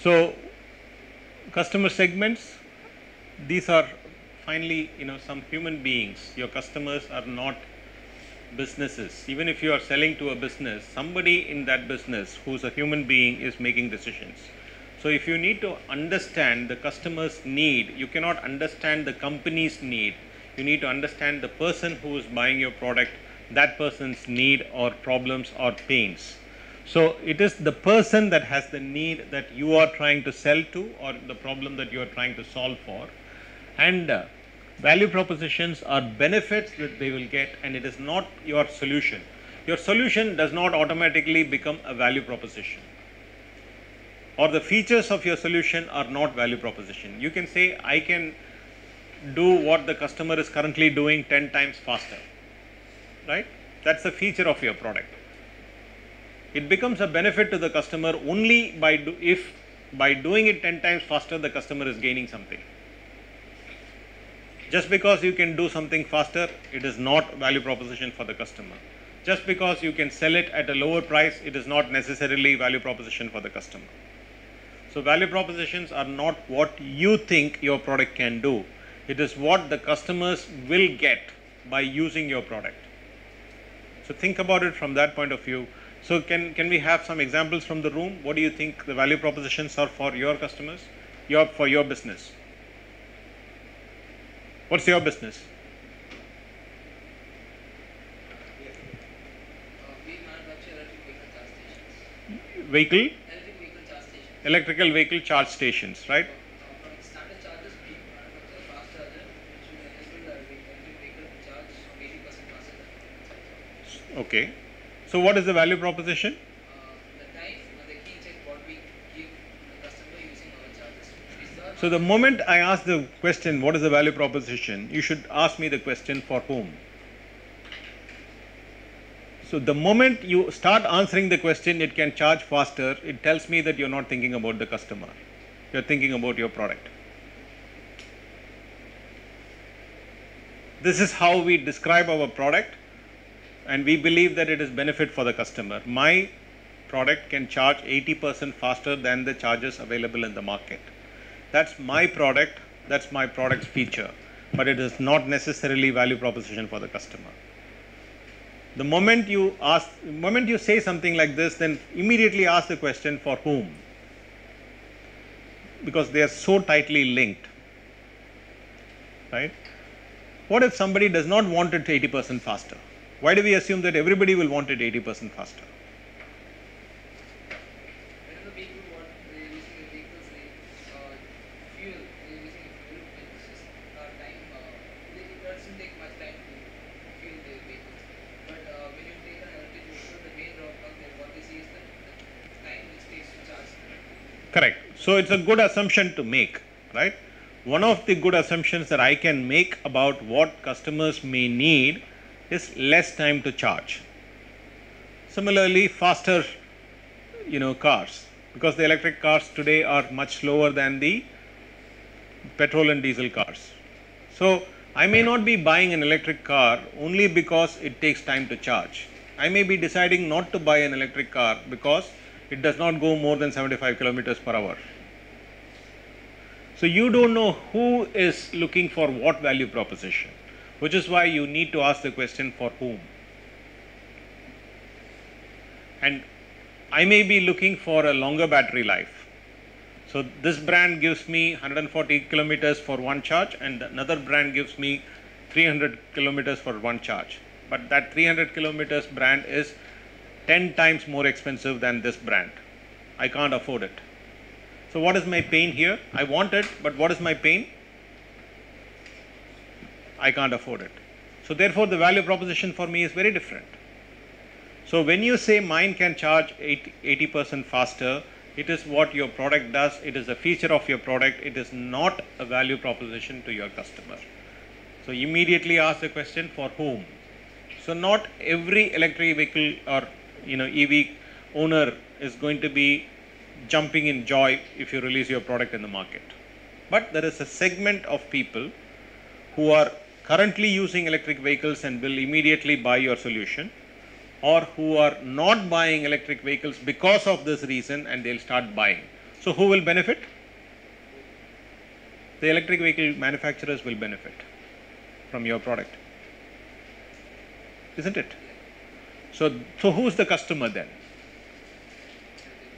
So customer segments, these are finally, some human beings. Your customers are not businesses. Even if you are selling to a business, somebody in that business who's a human being is making decisions. So if you need to understand the customer's need, you cannot understand the company's need. You need to understand the person who is buying your product, that person's need or problems or pains. So it is the person that has the need that you are trying to sell to, or the problem that you are trying to solve for. And value propositions are benefits that they will get, and it is not your solution. Your solution does not automatically become a value proposition, or the features of your solution are not value proposition. You can say, I can do what the customer is currently doing 10 times faster, right? That's the feature of your product. It becomes a benefit to the customer only if by doing it 10 times faster the customer is gaining something. Just because you can do something faster, it is not value proposition for the customer. Just because you can sell it at a lower price, it is not necessarily value proposition for the customer. So value propositions are not what you think your product can do. It is what the customers will get by using your product. So think about it from that point of view. So can we have some examples from the room? What do you think the value propositions are for your customers, for your business? What's your business? We manufacture Electrical vehicle charge stations, right? From standard charges, we manufacture fast charger, which will enable the electric vehicle to charge 80% faster than Okay. So what is the value proposition? the time and the key check what we give the customer using our chargers. So the moment I ask the question, what is the value proposition, you should ask me the question, for whom? So the moment you start answering the question, it can charge faster, it tells me that you're not thinking about the customer. You're thinking about your product. This is how we describe our product, and we believe that it is benefit for the customer. My product can charge 80% faster than the charges available in the market. That's my product, that's my product's feature, but it is not necessarily value proposition for the customer. The moment you say something like this, then immediately ask the question, for whom? Because they are so tightly linked, right? What if somebody does not want it 80% faster? Why do we assume that everybody will want it 80% faster? Whenever people want using the vehicles, fuel, they're using fuel, it's just time. It doesn't take much time to fuel the vehicles. But when you take an electric vehicle, the main drawback that what we see is the time which takes to charge. Correct. So it's a good assumption to make, right? One of the good assumptions that I can make about what customers may need is less time to charge. Similarly, faster, cars, because the electric cars today are much slower than the petrol and diesel cars. So I may not be buying an electric car only because it takes time to charge. I may be deciding not to buy an electric car because it does not go more than 75 kilometers per hour. So you don't know who is looking for what value proposition, which is why you need to ask the question, for whom? And I may be looking for a longer battery life. So this brand gives me 140 kilometers for one charge, and another brand gives me 300 kilometers for one charge. But that 300 kilometers brand is 10 times more expensive than this brand. I can't afford it. So what is my pain here? I want it, but what is my pain? I can't afford it. So therefore the value proposition for me is very different. So when you say mine can charge 80% faster, it is what your product does, it is a feature of your product, it is not a value proposition to your customer. So immediately ask the question, for whom? So not every electric vehicle or EV owner is going to be jumping in joy if you release your product in the market. But there is a segment of people who are currently using electric vehicles and will immediately buy your solution, or who are not buying electric vehicles because of this reason and they'll start buying. So who will benefit? The electric vehicle manufacturers will benefit from your product, isn't it? So who's the customer then?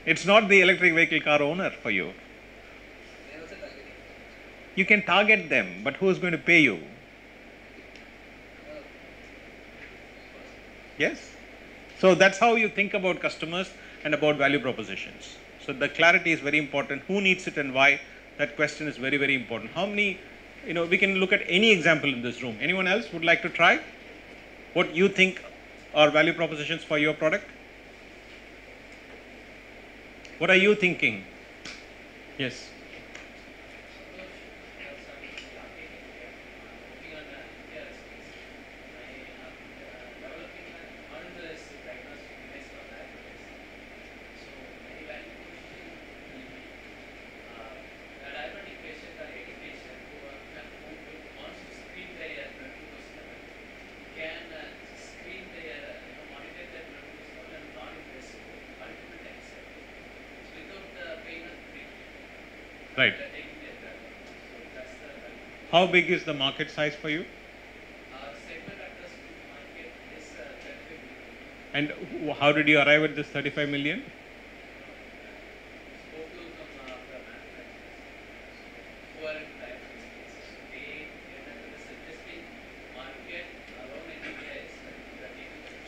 It's not the electric vehicle car owner for you. They are also targeting. You can target them, but who is going to pay you? Yes? So that's how you think about customers and about value propositions. So the clarity is very important. Who needs it and why? That question is very, very important. How many, we can look at any example in this room. Anyone else would like to try? What you think are value propositions for your product? What are you thinking? Yes. Right. How big is the market size for you? And how did you arrive at this 35 million?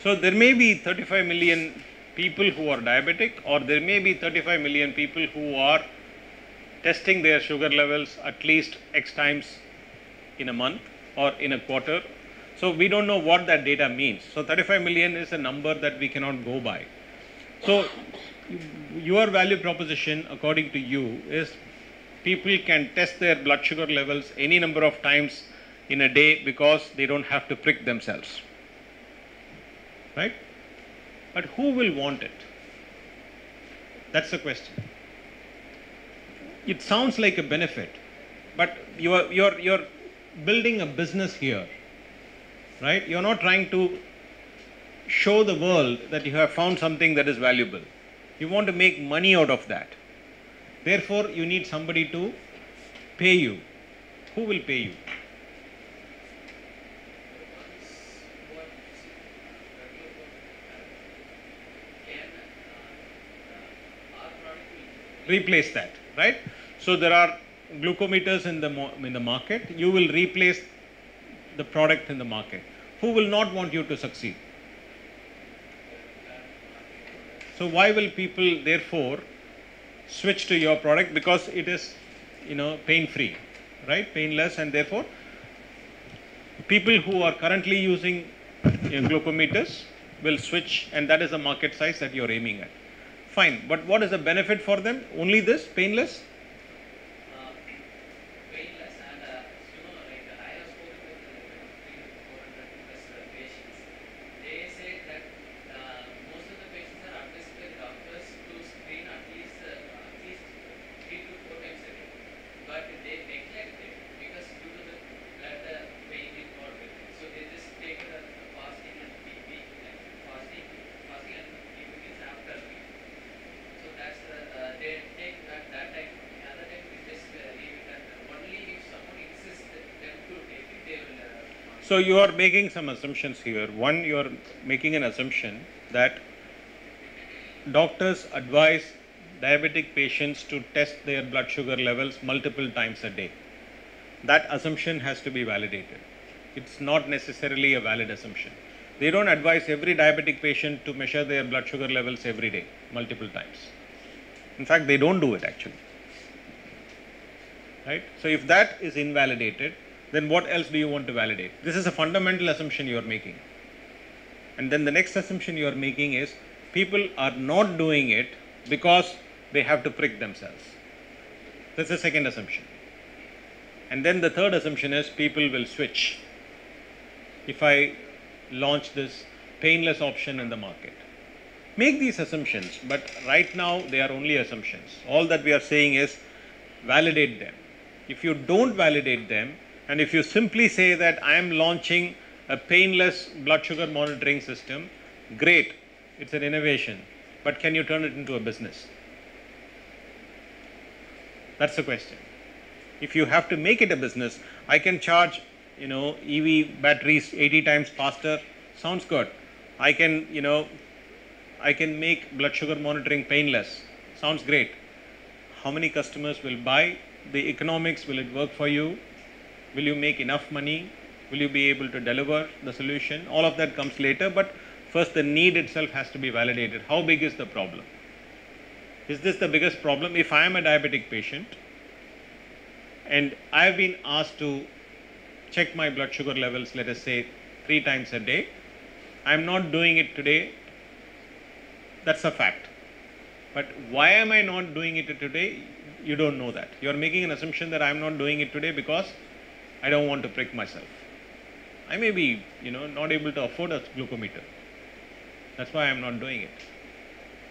So there may be 35 million people who are diabetic, or there may be 35 million people who are testing their sugar levels at least X times in a month or in a quarter. So we don't know what that data means. So 35 million is a number that we cannot go by. So your value proposition, according to you, is people can test their blood sugar levels any number of times in a day because they don't have to prick themselves. Right? But who will want it? That's the question. It sounds like a benefit, but you're building a business here, right? You're not trying to show the world that you have found something that is valuable. You want to make money out of that. Therefore, you need somebody to pay you. Who will pay you? Replace that, right? So there are glucometers in the market. You will replace the product in the market. Who will not want you to succeed? So why will people therefore switch to your product? Because it is, pain-free, right? Painless, and therefore people who are currently using glucometers will switch, and that is the market size that you're aiming at. Fine, but what is the benefit for them? Only this, painless? Painless, and I have spoken with 300 to 400 plus patients. They say that most of the patients are advised by doctors to screen at least 3 to 4 times a day, but they neglect it because due to the blood pain involved with it. So they just take the fasting and fasting and keeping it after meal. So that's they take that time. The other time we just leave it, and only if someone insists them to take it, they will. So you are making some assumptions here. One, you are making an assumption that doctors advise diabetic patients to test their blood sugar levels multiple times a day. That assumption has to be validated. It's not necessarily a valid assumption. They don't advise every diabetic patient to measure their blood sugar levels every day, multiple times. In fact, they don't do it actually. Right? So if that is invalidated, then what else do you want to validate? This is a fundamental assumption you are making. And then the next assumption you are making is people are not doing it because they have to prick themselves. That's the second assumption. And then the third assumption is people will switch if I launch this painless option in the market. Make these assumptions, but right now they are only assumptions. All that we are saying is validate them. If you don't validate them, and if you simply say that I am launching a painless blood sugar monitoring system, great, it's an innovation, but can you turn it into a business? That's the question. If you have to make it a business, I can charge, EV batteries 80 times faster. Sounds good. I can, I can make blood sugar monitoring painless. Sounds great. How many customers will buy? The economics, will it work for you? Will you make enough money? Will you be able to deliver the solution? All of that comes later, but first the need itself has to be validated. How big is the problem? Is this the biggest problem? If I am a diabetic patient and I have been asked to check my blood sugar levels, let us say 3 times a day, I am not doing it today, that's a fact. But why am I not doing it today? You don't know that. You are making an assumption that I am not doing it today because I don't want to prick myself. I may be, not able to afford a glucometer. That's why I am not doing it.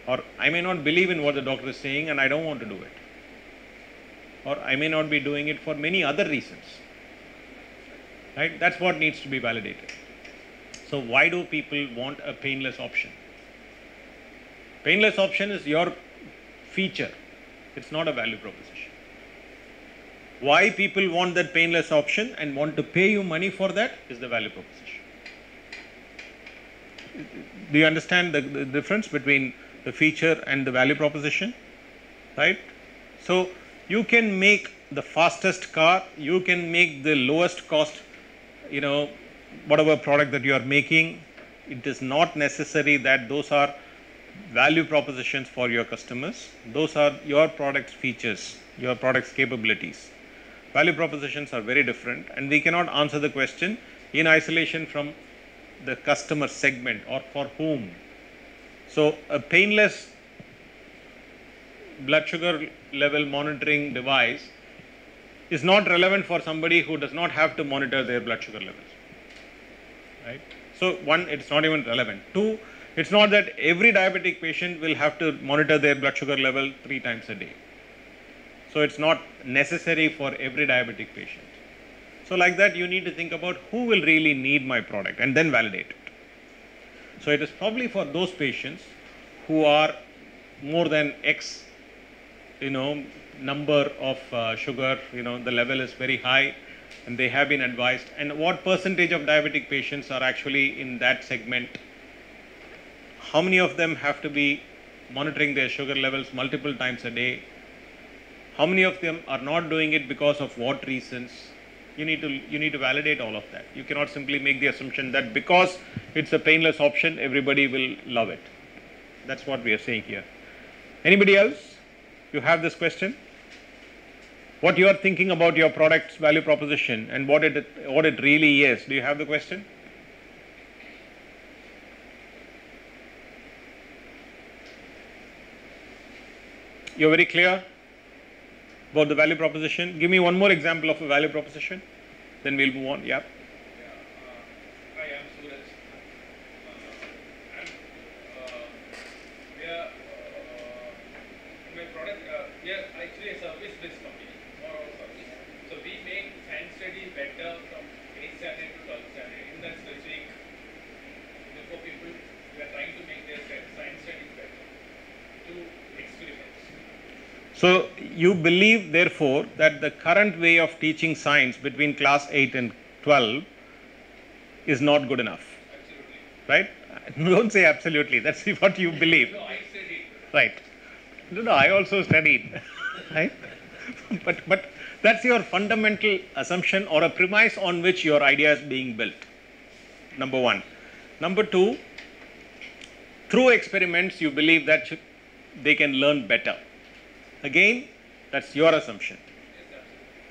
Or I may not believe in what the doctor is saying and I don't want to do it. Or I may not be doing it for many other reasons. Right? That's what needs to be validated. So why do people want a painless option? Painless option is your feature. It's not a value proposition. Why people want that painless option and want to pay you money for that is the value proposition. Do you understand the difference between the feature and the value proposition? Right? So you can make the fastest car, you can make the lowest cost, whatever product that you are making. It is not necessary that those are value propositions for your customers. Those are your product's features, your product's capabilities. Value propositions are very different, and we cannot answer the question in isolation from the customer segment or for whom. So a painless blood sugar level monitoring device is not relevant for somebody who does not have to monitor their blood sugar levels. Right? So one, it's not even relevant. Two, it's not that every diabetic patient will have to monitor their blood sugar level 3 times a day. So it's not necessary for every diabetic patient. So like that, you need to think about who will really need my product and then validate it. So it is probably for those patients who are more than X, number of sugar, the level is very high and they have been advised. And what percentage of diabetic patients are actually in that segment? How many of them have to be monitoring their sugar levels multiple times a day? How many of them are not doing it because of what reasons? You need to validate all of that. You cannot simply make the assumption that because it's a painless option, everybody will love it. That's what we are saying here. Anybody else? You have this question? What you are thinking about your product's value proposition and what it really is. Do you have the question? You're very clear about the value proposition? Give me one more example of a value proposition, then we'll move on. Yeah. Hi, I'm Suraj. My product, we are actually a service-based company, more of a service. So we make science study better from 8th standard to 12th standard. In that specific, before people, we are trying to make their science studies better through experiments. So you believe, therefore, that the current way of teaching science between class 8 and 12 is not good enough. Absolutely. Right? Don't say absolutely. That's what you believe. No, I studied. Right. No, I also studied. Right? But that's your fundamental assumption or a premise on which your idea is being built. Number one. Number two, through experiments, you believe that they can learn better. Again, that's your assumption.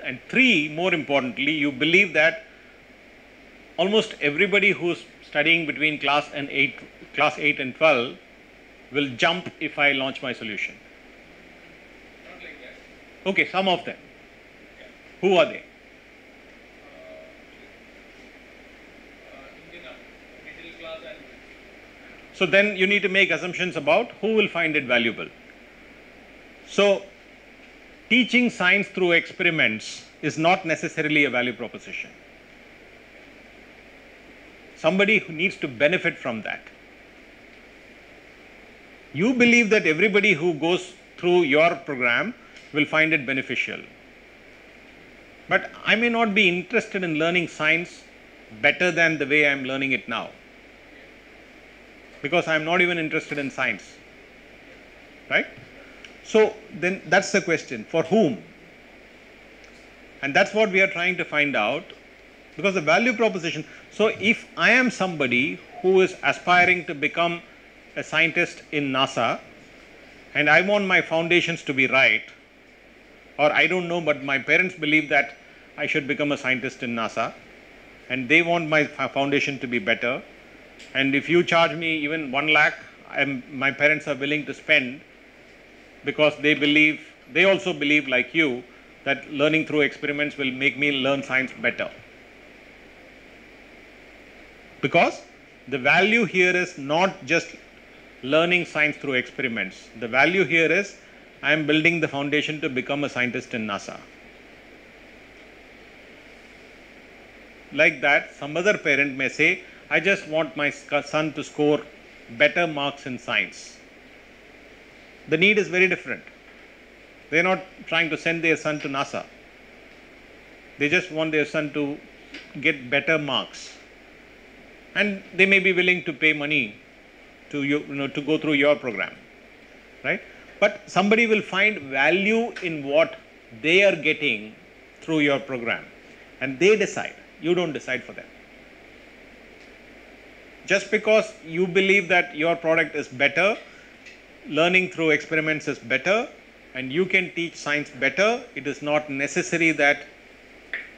And three, more importantly, you believe that almost everybody who's studying between class 8 and 12 will jump if I launch my solution. Not like that. Okay, some of them. Yeah. Who are they? Indian middle class and So then you need to make assumptions about who will find it valuable. So teaching science through experiments is not necessarily a value proposition. Somebody who needs to benefit from that. You believe that everybody who goes through your program will find it beneficial. But I may not be interested in learning science better than the way I am learning it now, because I am not even interested in science, right? So then that's the question, for whom? And that's what we are trying to find out, because the value proposition, so if I am somebody who is aspiring to become a scientist in NASA, and I want my foundations to be right, or I don't know, but my parents believe that I should become a scientist in NASA, and they want my foundation to be better, and if you charge me even 1 lakh, my parents are willing to spend, because they also believe like you, that learning through experiments will make me learn science better. Because the value here is not just learning science through experiments. The value here is I am building the foundation to become a scientist in NASA. Like that, some other parent may say, I just want my son to score better marks in science. The need is very different. They are not trying to send their son to NASA. They just want their son to get better marks. And they may be willing to pay money to to go through your program, right? But somebody will find value in what they are getting through your program, and they decide. You don't decide for them. Just because you believe that your product is better, learning through experiments is better, and you can teach science better, it is not necessary that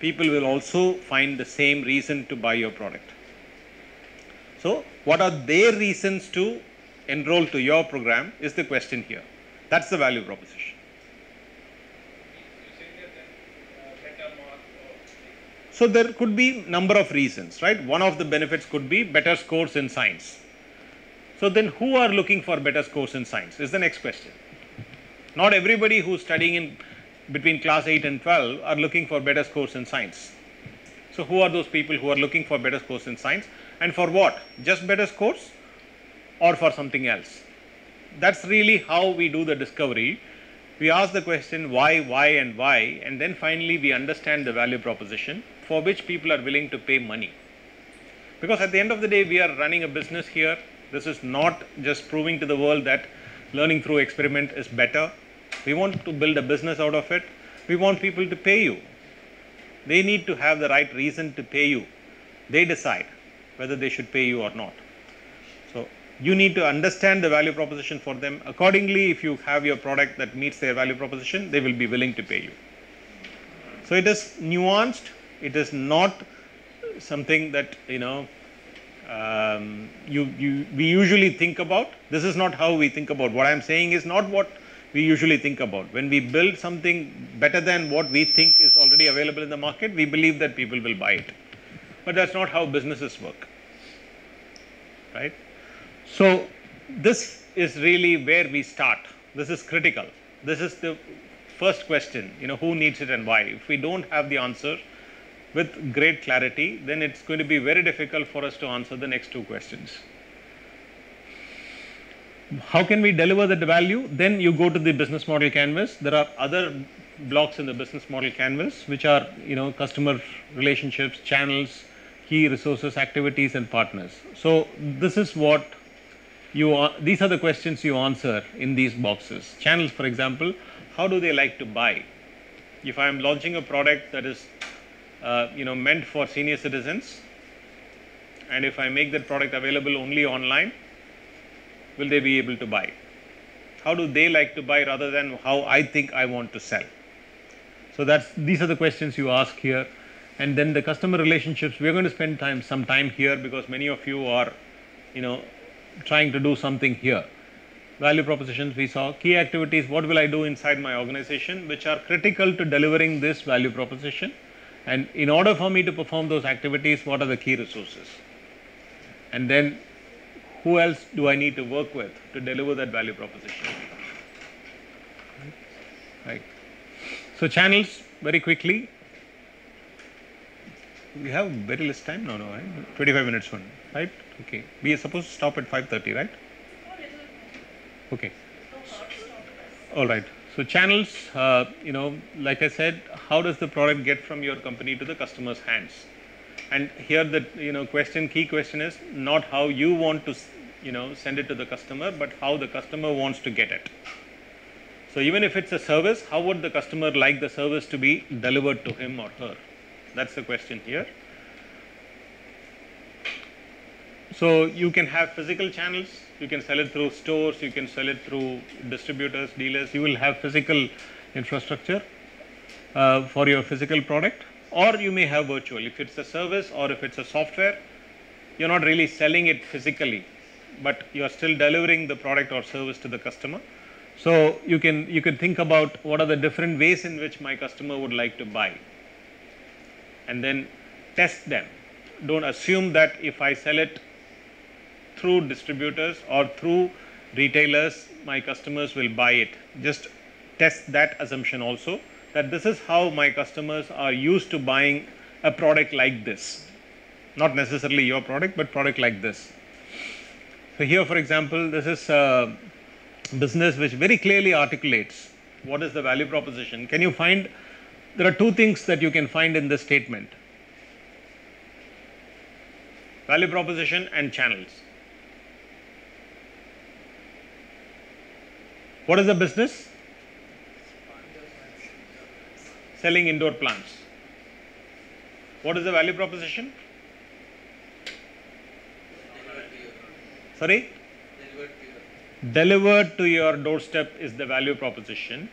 people will also find the same reason to buy your product. So, what are their reasons to enroll to your program is the question here. That's the value proposition. You say that better mark or So, there could be number of reasons, right? One of the benefits could be better scores in science. So, then who are looking for better scores in science is the next question. Not everybody who is studying in between class 8 and 12 are looking for better scores in science. So, who are those people who are looking for better scores in science, and for what? Just better scores or for something else? That's really how we do the discovery. We ask the question why, and then finally we understand the value proposition for which people are willing to pay money. Because at the end of the day, we are running a business here. This is not just proving to the world that learning through experiment is better. We want to build a business out of it. We want people to pay you. They need to have the right reason to pay you. They decide whether they should pay you or not. So, you need to understand the value proposition for them. Accordingly, if you have your product that meets their value proposition, they will be willing to pay you. So, it is nuanced. It is not something that, we usually think about. This is not how we think about. What I am saying is not what we usually think about. When we build something better than what we think is already available in the market, we believe that people will buy it. But that's not how businesses work, right? So, this is really where we start. This is critical. This is the first question, who needs it and why. If we don't have the answer with great clarity, then it's going to be very difficult for us to answer the next two questions. How can we deliver that value? Then you go to the business model canvas. There are other blocks in the business model canvas, which are, customer relationships, channels, key resources, activities, and partners. So, this is what these are the questions you answer in these boxes. Channels, for example, how do they like to buy? If I am launching a product that is, meant for senior citizens, and if I make that product available only online, will they be able to buy? How do they like to buy rather than how I think I want to sell? So, these are the questions you ask here. And then the customer relationships, we are going to spend some time here, because many of you are, trying to do something here. Value propositions we saw, key activities, what will I do inside my organization, which are critical to delivering this value proposition. And in order for me to perform those activities, what are the key resources? And then who else do I need to work with to deliver that value proposition? Right. So, channels, very quickly. We have very less time? No, right? 25 minutes one, right? Okay. We are supposed to stop at 5:30, right? Okay. All right. So channels, like I said, how does the product get from your company to the customer's hands? And here the key question is not how you want to send it to the customer, but how the customer wants to get it. So even if it's a service, how would the customer like the service to be delivered to him or her? That's the question here. So you can have physical channels, you can sell it through stores, you can sell it through distributors, dealers. You will have physical infrastructure for your physical product, or you may have virtual. If it's a service or if it's a software, you're not really selling it physically, but you are still delivering the product or service to the customer. So you can think about what are the different ways in which my customer would like to buy, and then test them. Don't assume that if I sell it through distributors or through retailers, my customers will buy it. Just test that assumption also, that this is how my customers are used to buying a product like this. Not necessarily your product, but product like this. So here, for example, this is a business which very clearly articulates what is the value proposition. Can you find, there are two things that you can find in this statement: value proposition and channels. What is the business? Selling indoor plants. What is the value proposition? Sorry? Delivered to your doorstep is the value proposition.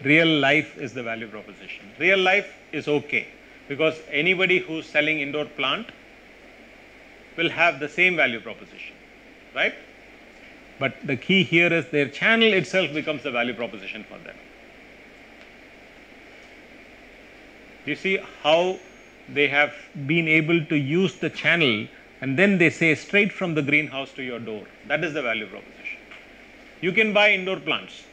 Real life is the value proposition. Real life is okay, because anybody who's selling indoor plant will have the same value proposition, right? But the key here is their channel itself becomes the value proposition for them. You see how they have been able to use the channel, and then they say straight from the greenhouse to your door. That is the value proposition. You can buy indoor plants.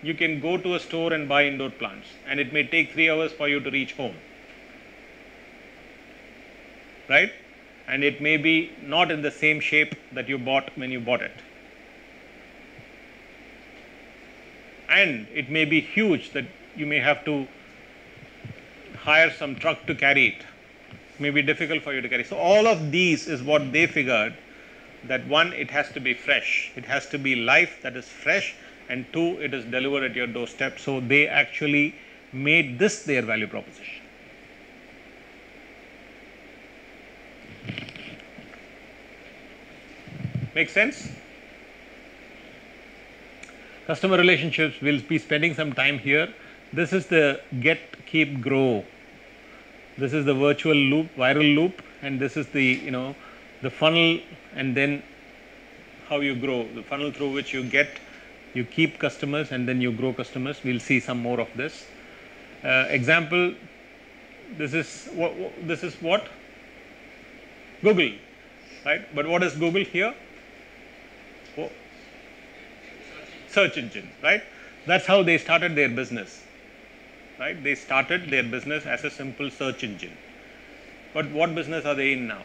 You can go to a store and buy indoor plants, and it may take 3 hours for you to reach home, right? And it may be not in the same shape that you bought when you bought it. And it may be huge that you may have to hire some truck to carry it. It may be difficult for you to carry. So all of these is what they figured, that one, it has to be fresh. It has to be life that is fresh, and two, it is delivered at your doorstep. So they actually made this their value proposition. Make sense? Customer relationships, we'll be spending some time here. This is the get, keep, grow. This is the virtual loop, viral loop, and this is the, the funnel, and then how you grow. The funnel through which you keep customers, and then you grow customers. We'll see some more of this. Example, this is what? Google, right? But what is Google here? Search engine, right? That's how they started their business, right? They started their business as a simple search engine. But what business are they in now?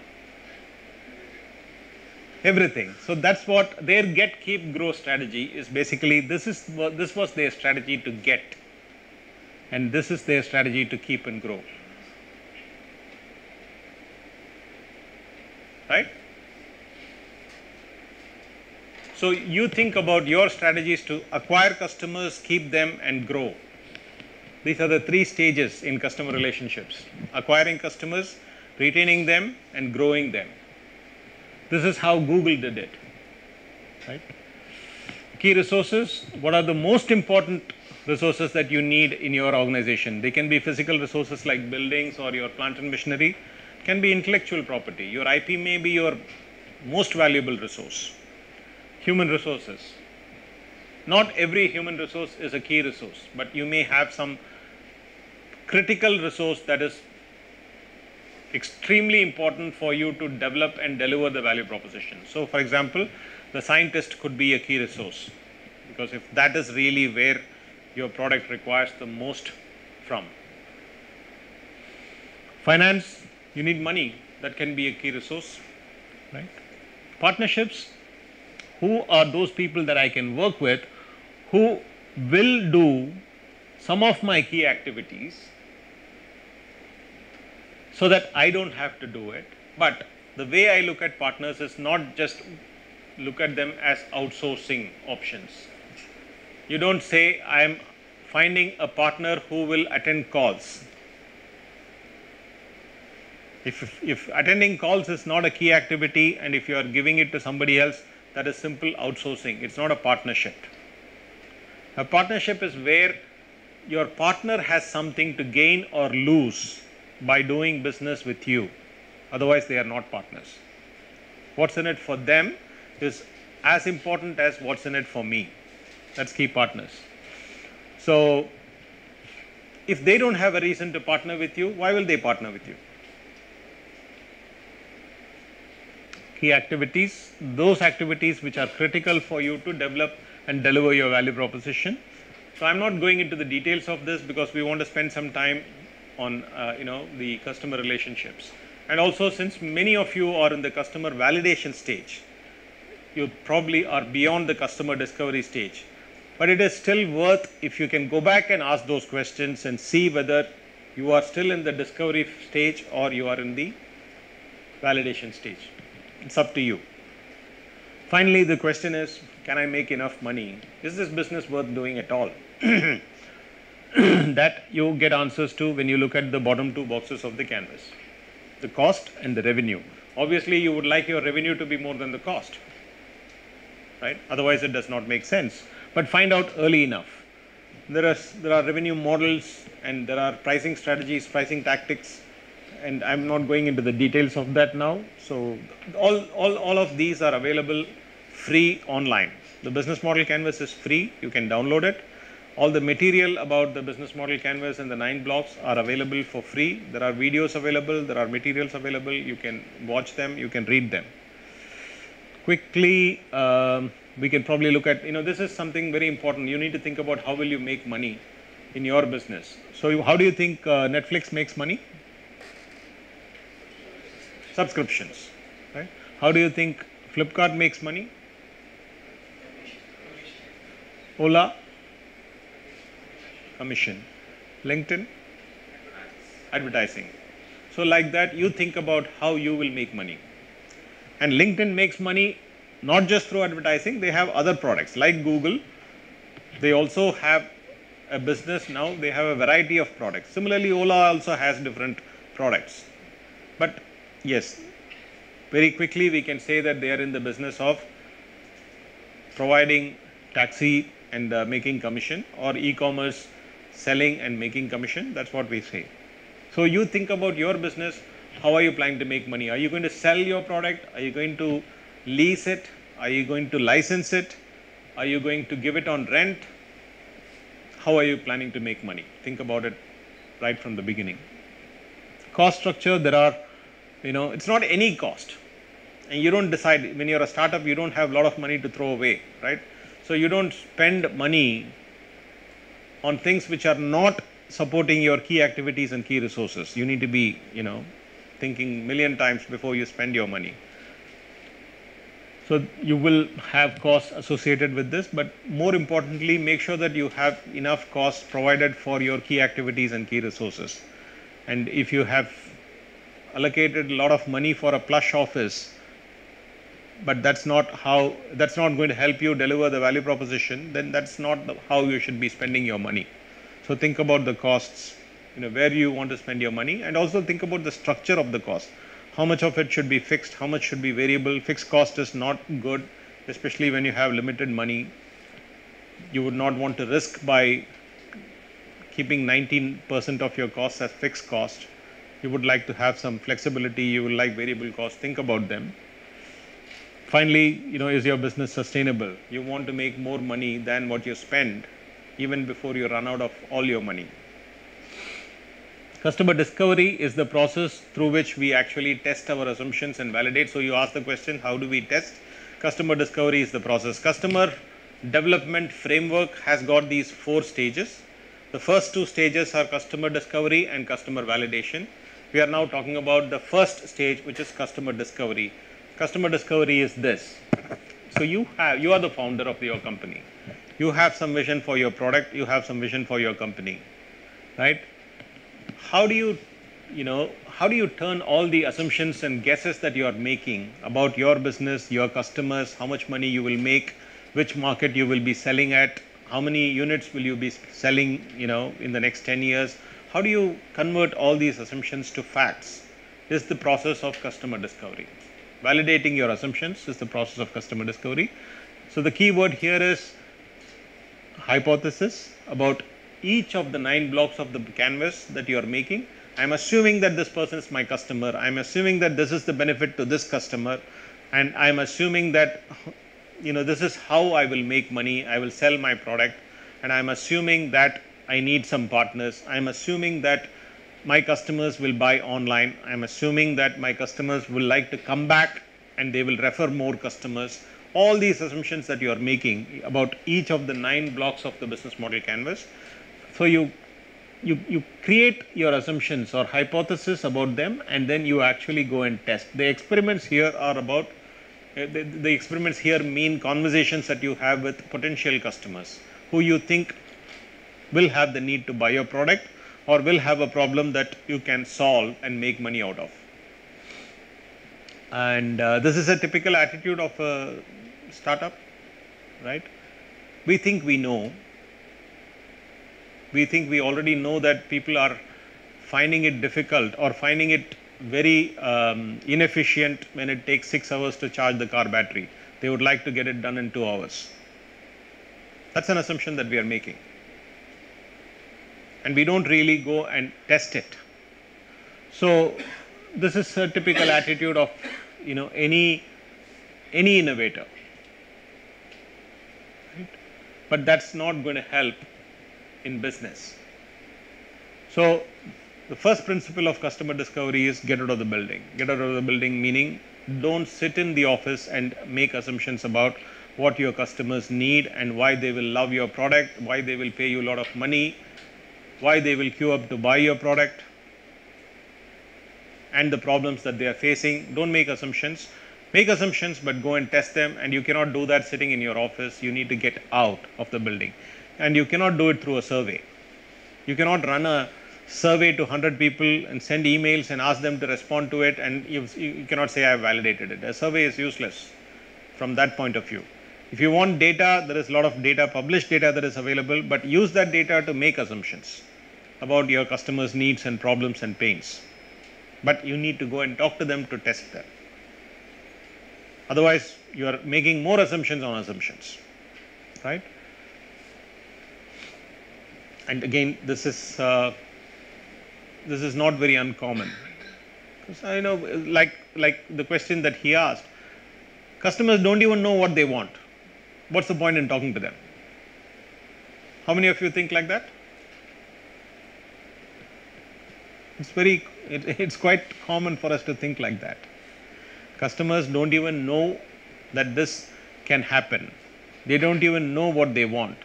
Everything. So that's what their get, keep, grow strategy is. Basically, this was their strategy to get, and this is their strategy to keep and grow, right? So you think about your strategies to acquire customers, keep them, and grow. These are the 3 stages in customer relationships: acquiring customers, retaining them, and growing them. This is how Google did it, right? Key resources. What are the most important resources that you need in your organization? They can be physical resources like buildings or your plant and machinery. It can be intellectual property. Your IP may be your most valuable resource. Human resources. Not every human resource is a key resource, but you may have some critical resource that is extremely important for you to develop and deliver the value proposition. So for example, the scientist could be a key resource, because if that is really where your product requires the most from. Finance, you need money, that can be a key resource, right? Partnerships, who are those people that I can work with who will do some of my key activities so that I don't have to do it. But the way I look at partners is not just look at them as outsourcing options. You don't say I am finding a partner who will attend calls. If attending calls is not a key activity and if you are giving it to somebody else, that is simple outsourcing. It's not a partnership. A partnership is where your partner has something to gain or lose by doing business with you. Otherwise, they are not partners. What's in it for them is as important as what's in it for me. That's key partners. So, if they don't have a reason to partner with you, why will they partner with you? Key activities, those activities which are critical for you to develop and deliver your value proposition. So, I am not going into the details of this because we want to spend some time on the customer relationships. And also, since many of you are in the customer validation stage, you probably are beyond the customer discovery stage. But it is still worth if you can go back and ask those questions and see whether you are still in the discovery stage or you are in the validation stage. It's up to you. Finally, the question is, can I make enough money? Is this business worth doing at all? That you get answers to when you look at the bottom two boxes of the canvas. The cost and the revenue. Obviously, you would like your revenue to be more than the cost, right? Otherwise, it does not make sense. But find out early enough. There are revenue models and there are pricing strategies, pricing tactics, and I'm not going into the details of that now. So all of these are available free online. The business model canvas is free. You can download it. All the material about the business model canvas and the 9 blocks are available for free. There are videos available. There are materials available. You can watch them. You can read them. Quickly, we can probably look at, this is something very important. You need to think about how will you make money in your business. So how do you think Netflix makes money? Subscriptions, right? How do you think Flipkart makes money? Ola? Commission. LinkedIn? Advertising. So like that, you think about how you will make money. And LinkedIn makes money not just through advertising, they have other products like Google. They also have a business now, they have a variety of products. Similarly, Ola also has different products. But yes, very quickly we can say that they are in the business of providing taxi and making commission, or e-commerce selling and making commission. That's what we say. So you think about your business. How are you planning to make money? Are you going to sell your product? Are you going to lease it? Are you going to license it? Are you going to give it on rent? How are you planning to make money? Think about it right from the beginning. Cost structure, there are, it's not any cost. And you don't decide, when you're a startup, you don't have a lot of money to throw away, right? So you don't spend money on things which are not supporting your key activities and key resources. You need to be, thinking million times before you spend your money. So you will have costs associated with this, but more importantly, make sure that you have enough costs provided for your key activities and key resources. And if you have allocated a lot of money for a plush office, but that's not going to help you deliver the value proposition, then that's not how you should be spending your money. So think about the costs, where you want to spend your money, and also think about the structure of the cost. How much of it should be fixed? How much should be variable? Fixed cost is not good, especially when you have limited money. You would not want to risk by keeping 19% of your costs as fixed cost. You would like to have some flexibility. You would like variable costs. Think about them. Finally, is your business sustainable? You want to make more money than what you spend, even before you run out of all your money. Customer discovery is the process through which we actually test our assumptions and validate. So you ask the question, how do we test? Customer discovery is the process. Customer development framework has got these 4 stages. The first 2 stages are customer discovery and customer validation. We are now talking about the first stage, which is customer discovery. Customer discovery is this. So you are the founder of your company. You have some vision for your product, you have some vision for your company, right? How do you, how do you turn all the assumptions and guesses that you are making about your business, your customers, how much money you will make, which market you will be selling at, how many units will you be selling, in the next 10 years? How do you convert all these assumptions to facts? Is the process of customer discovery. Validating your assumptions is the process of customer discovery. So the key word here is hypothesis about each of the 9 blocks of the canvas that you are making. I am assuming that this person is my customer. I am assuming that this is the benefit to this customer, and I am assuming that this is how I will make money. I will sell my product, and I am assuming that I need some partners. I am assuming that my customers will buy online. I am assuming that my customers will like to come back and they will refer more customers. All these assumptions that you are making about each of the 9 blocks of the business model canvas. So you create your assumptions or hypothesis about them, and then you actually go and test. The experiments here are about, the experiments here mean conversations that you have with potential customers who you think will have the need to buy your product or will have a problem that you can solve and make money out of. And this is a typical attitude of a startup, right? We think we know. We think we already know that people are finding it difficult or finding it very inefficient when it takes 6 hours to charge the car battery. They would like to get it done in 2 hours. That's an assumption that we are making. And we don't really go and test it. So this is a typical attitude of any innovator, right? But that's not going to help in business. So the first principle of customer discovery is get out of the building. Get out of the building meaning don't sit in the office and make assumptions about what your customers need and why they will love your product, why they will pay you a lot of money, why they will queue up to buy your product, and the problems that they are facing. Don't make assumptions. Make assumptions, but go and test them, and you cannot do that sitting in your office. You need to get out of the building, and you cannot do it through a survey. You cannot run a survey to 100 people and send emails and ask them to respond to it, and you cannot say I have validated it. A survey is useless from that point of view. If you want data, there is a lot of data, published data that is available, but use that data to make assumptions about your customers' needs and problems and pains. But you need to go and talk to them to test them. Otherwise, you are making more assumptions on assumptions, right? And again, this is not very uncommon. Because I know, like the question that he asked, customers don't even know what they want. What's the point in talking to them? How many of you think like that? It's quite common for us to think like that. Customers don't even know that this can happen. They don't even know what they want.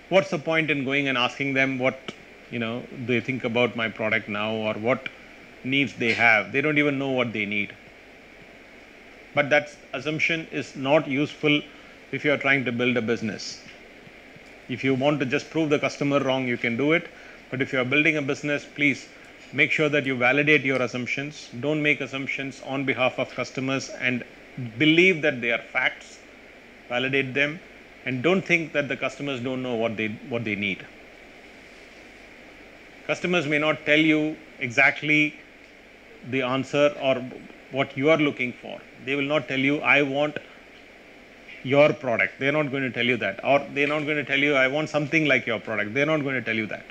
What's the point in going and asking them what they think about my product now or what needs they have? They don't even know what they need. But that assumption is not useful if you are trying to build a business. If you want to just prove the customer wrong, you can do it. But if you are building a business, please make sure that you validate your assumptions. Don't make assumptions on behalf of customers and believe that they are facts. Validate them, and don't think that the customers don't know what they need. Customers may not tell you exactly the answer or what you are looking for. They will not tell you, I want your product. They're not going to tell you that. Or they're not going to tell you, I want something like your product. They're not going to tell you that.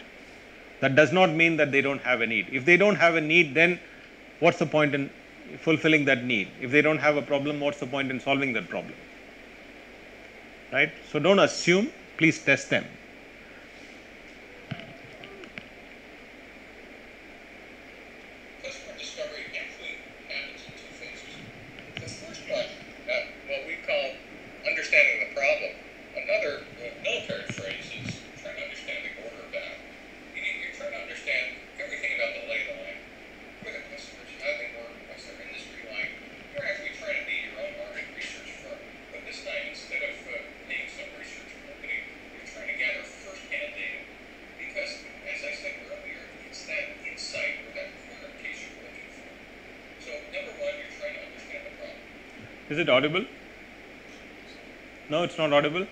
That does not mean that they don't have a need. If they don't have a need, then what's the point in fulfilling that need? If they don't have a problem, what's the point in solving that problem? Right? So don't assume, please test them. Customer discovery actually happens in 2 phases. The first one, what we call understanding the problem. Another military phrase is trying to understand the order of battle. You're trying to understand everything about the lay of the land. Where the customers, how they work, what's their industry like. You're actually trying to be your own market research firm. But this time, instead of paying some research company, you're trying Is it audible? No, it's not audible.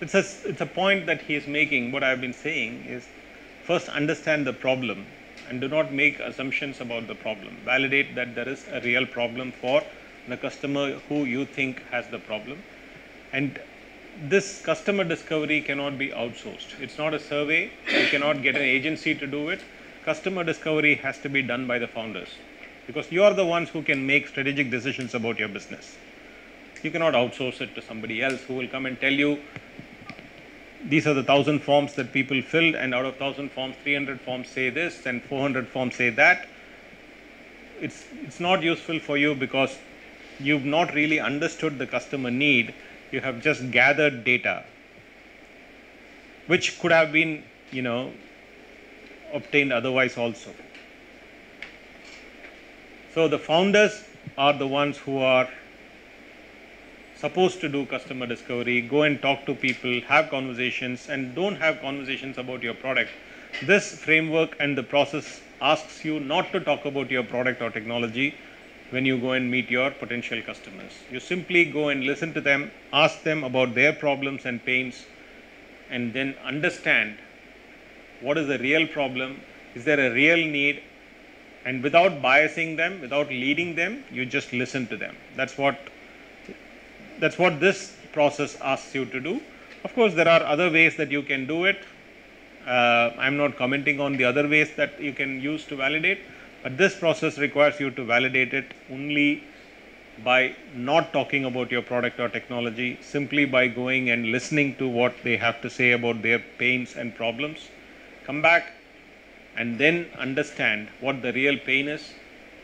It's a point that he is making. What I have been saying is, first understand the problem and do not make assumptions about the problem. Validate that there is a real problem for the customer who you think has the problem. And this customer discovery cannot be outsourced. It's not a survey. You cannot get an agency to do it. Customer discovery has to be done by the founders, because you are the ones who can make strategic decisions about your business. You cannot outsource it to somebody else who will come and tell you, these are the 1,000 forms that people filled, and out of 1,000 forms, 300 forms say this and 400 forms say that. It's not useful for you, because you've not really understood the customer need. You have just gathered data, which could have been, obtained otherwise also. So the founders are the ones who are supposed to do customer discovery, go and talk to people, have conversations, and don't have conversations about your product. This framework and the process asks you not to talk about your product or technology when you go and meet your potential customers. You simply go and listen to them, ask them about their problems and pains, and then understand what is the real problem, is there a real need, and without biasing them, without leading them, you just listen to them. That's what this process asks you to do. Of course, there are other ways that you can do it. I'm not commenting on the other ways that you can use to validate, but this process requires you to validate it only by not talking about your product or technology, simply by going and listening to what they have to say about their pains and problems. Come back and then understand what the real pain is,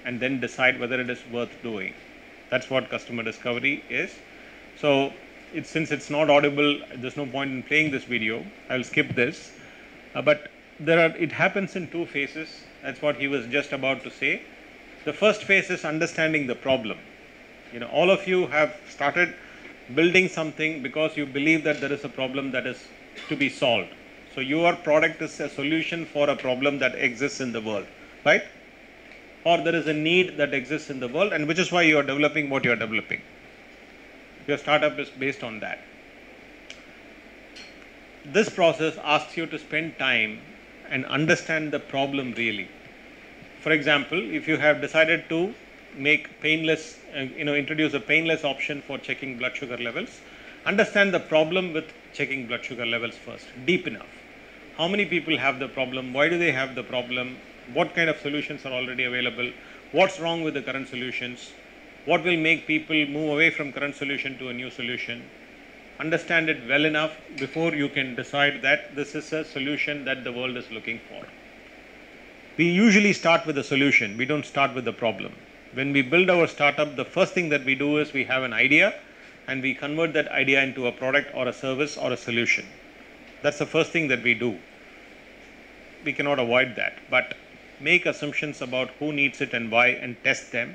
and then decide whether it is worth doing. That's what customer discovery is. So since it's not audible, there's no point in playing this video. I'll skip this. But it happens in two phases. That's what he was just about to say. The first phase is understanding the problem. All of you have started building something because you believe that there is a problem that is to be solved. So your product is a solution for a problem that exists in the world, right? Or there is a need that exists in the world, and which is why you are developing what you are developing. Your startup is based on that. This process asks you to spend time and understand the problem really. For example, if you have decided to make painless, introduce a painless option for checking blood sugar levels, understand the problem with checking blood sugar levels first, deep enough. How many people have the problem? Why do they have the problem? What kind of solutions are already available? What's wrong with the current solutions? What will make people move away from current solution to a new solution? Understand it well enough before you can decide that this is a solution that the world is looking for. We usually start with a solution. We don't start with the problem. When we build our startup, the first thing that we do is we have an idea and we convert that idea into a product or a service or a solution. That's the first thing that we do. We cannot avoid that, but make assumptions about who needs it and why, and test them.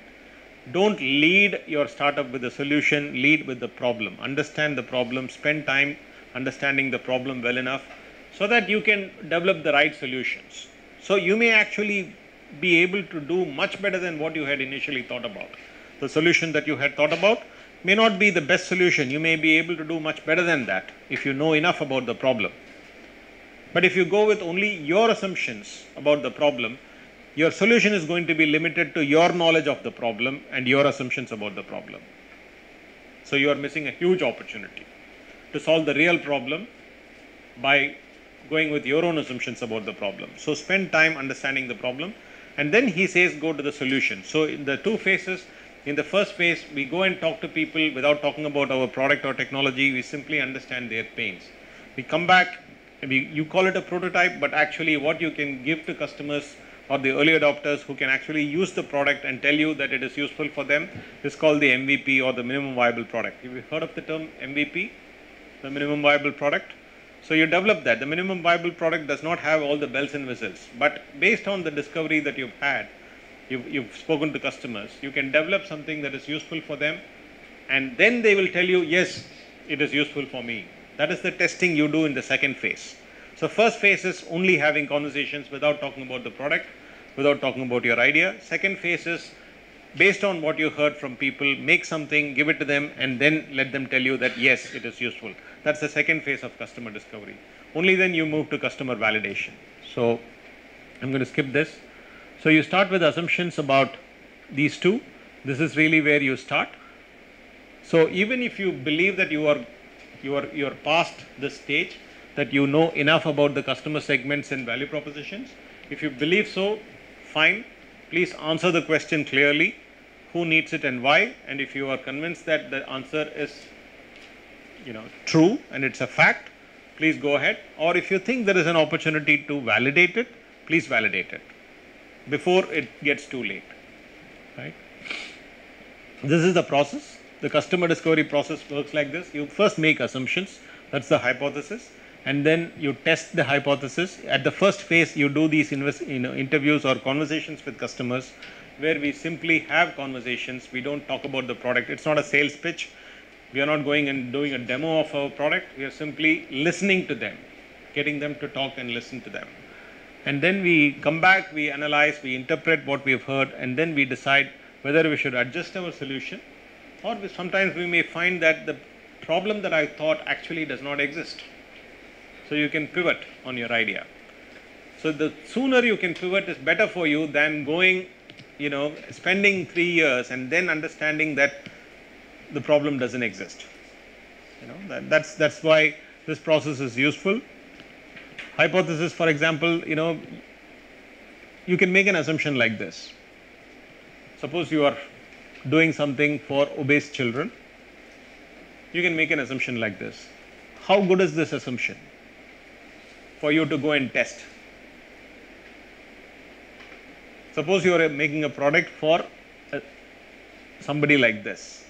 Don't lead your startup with a solution, lead with the problem. Understand the problem, spend time understanding the problem well enough so that you can develop the right solutions. So you may actually be able to do much better than what you had initially thought about. The solution that you had thought about may not be the best solution. You may be able to do much better than that if you know enough about the problem. But if you go with only your assumptions about the problem, your solution is going to be limited to your knowledge of the problem and your assumptions about the problem. So you are missing a huge opportunity to solve the real problem by going with your own assumptions about the problem. So spend time understanding the problem, and then he says go to the solution. So in the two phases, in the first phase, we go and talk to people without talking about our product or technology. We simply understand their pains. We come back, you call it a prototype, but actually what you can give to customers or the early adopters who can actually use the product and tell you that it is useful for them is called the MVP, or the minimum viable product. Have you heard of the term MVP, the minimum viable product? So you develop that. The minimum viable product does not have all the bells and whistles, but based on the discovery that you've had, you've spoken to customers, you can develop something that is useful for them, and then they will tell you, yes, it is useful for me. That is the testing you do in the second phase. So first phase is only having conversations without talking about the product, without talking about your idea. Second phase is based on what you heard from people, make something, give it to them, and then let them tell you that yes, it is useful. That's the second phase of customer discovery. Only then you move to customer validation. So I'm going to skip this. So you start with assumptions about these two. This is really where you start. So even if you believe that you are past this stage, that you know enough about the customer segments and value propositions, if you believe so, fine. Please answer the question clearly, who needs it and why. And if you are convinced that the answer is true and it's a fact, please go ahead. Or if you think there is an opportunity to validate it, please validate it before it gets too late. Right? This is the process. The customer discovery process works like this. You first make assumptions, that's the hypothesis, and then you test the hypothesis. At the first phase, you do these interviews or conversations with customers where we simply have conversations. We don't talk about the product. It's not a sales pitch. We are not going and doing a demo of our product. We are simply listening to them, getting them to talk and listen to them. And then we come back, we analyze, we interpret what we have heard, and then we decide whether we should adjust our solution, or sometimes we may find that the problem that I thought actually does not exist. So you can pivot on your idea. So the sooner you can pivot is better for you than going, spending 3 years and then understanding that the problem doesn't exist. That's why this process is useful. Hypothesis, for example, you can make an assumption like this. Suppose you are doing something for obese children. You can make an assumption like this. How good is this assumption for you to go and test? Suppose you are making a product for somebody like this.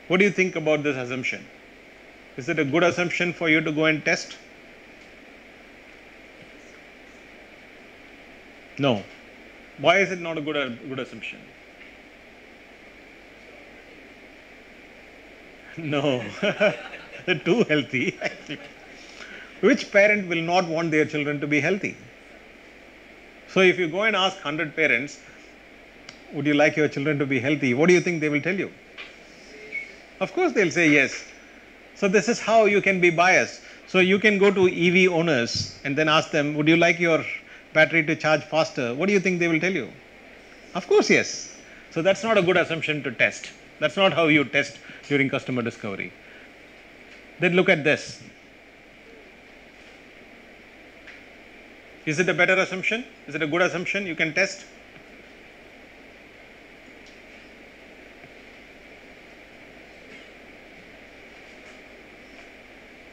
What do you think about this assumption? Is it a good assumption for you to go and test? No. Why is it not a good assumption? No. They're too healthy. Which parent will not want their children to be healthy? So if you go and ask 100 parents, would you like your children to be healthy? What do you think they will tell you? Of course they'll say yes. So this is how you can be biased. So you can go to EV owners and then ask them, would you like your battery to charge faster? What do you think they will tell you? Of course, yes. So that's not a good assumption to test. That's not how you test during customer discovery. Then look at this. Is it a better assumption? Is it a good assumption you can test?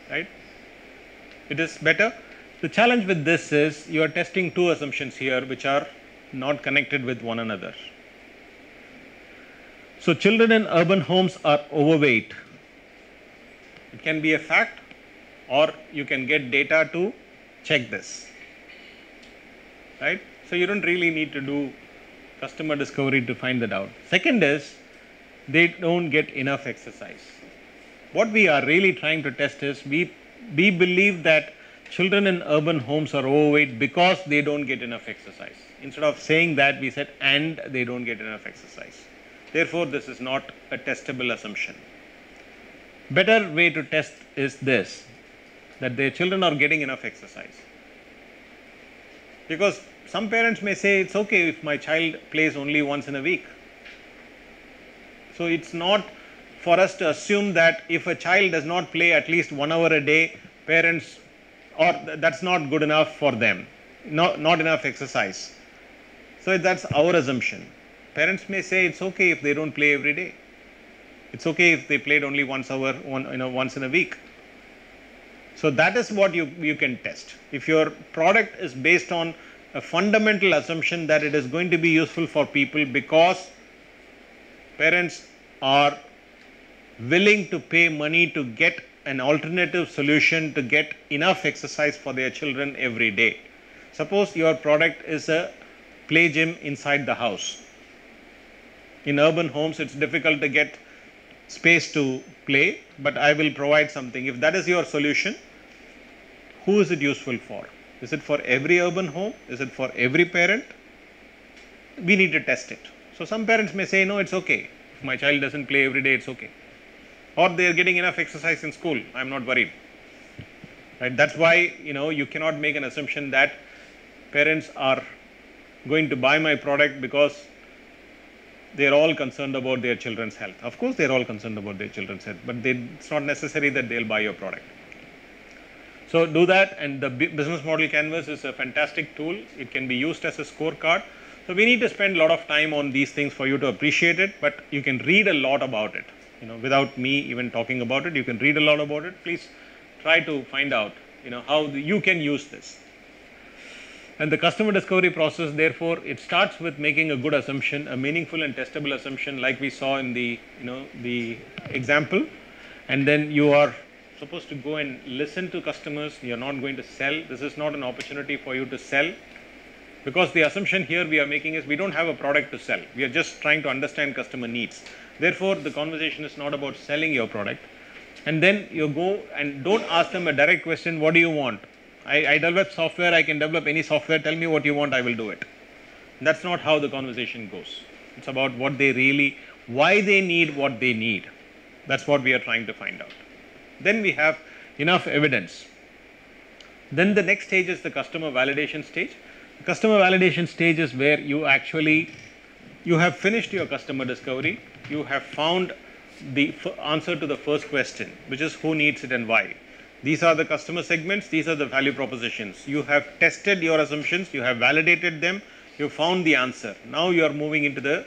Right? It is better. The challenge with this is you are testing two assumptions here which are not connected with one another. So children in urban homes are overweight. It can be a fact, or you can get data to check this. Right? So you don't really need to do customer discovery to find that out. Second is they don't get enough exercise. What we are really trying to test is we believe that children in urban homes are overweight because they don't get enough exercise. Instead of saying that, we said and they don't get enough exercise. Therefore, this is not a testable assumption. Better way to test is this, that their children are getting enough exercise. Because some parents may say it's okay if my child plays only once in a week. So it's not for us to assume that if a child does not play at least 1 hour a day, parents, or that's not good enough for them, not enough exercise. So that's our assumption. Parents may say it's okay if they don't play every day. It's okay if they played only once in a week. So that is what you can test. If your product is based on a fundamental assumption that it is going to be useful for people because parents are willing to pay money to get an alternative solution to get enough exercise for their children every day. Suppose your product is a play gym inside the house. In urban homes, it's difficult to get space to play, but I will provide something. If that is your solution, who is it useful for? Is it for every urban home? Is it for every parent? We need to test it. So some parents may say, no, it's okay. If my child doesn't play every day, it's okay. Or they are getting enough exercise in school, I am not worried. Right? That's why, you cannot make an assumption that parents are going to buy my product because they are all concerned about their children's health. Of course, they are all concerned about their children's health, but it's not necessary that they'll buy your product. So do that, and the business model canvas is a fantastic tool. It can be used as a scorecard. So we need to spend a lot of time on these things for you to appreciate it, but you can read a lot about it. Without me even talking about it, you can read a lot about it. Please try to find out, how you can use this. And the customer discovery process, therefore, it starts with making a good assumption, a meaningful and testable assumption, like we saw in the, the example. And then you are supposed to go and listen to customers. You are not going to sell. This is not an opportunity for you to sell, because the assumption here we are making is we don't have a product to sell. We are just trying to understand customer needs. Therefore, the conversation is not about selling your product. And then you go and don't ask them a direct question, what do you want? I develop software, I can develop any software, tell me what you want, I will do it. That's not how the conversation goes. It's about what they really, why they need what they need. That's what we are trying to find out. Then we have enough evidence. Then the next stage is the customer validation stage. The customer validation stage is where you have finished your customer discovery. You have found the answer to the first question, which is who needs it and why. These are the customer segments, these are the value propositions. You have tested your assumptions, you have validated them, you found the answer. Now you are moving into the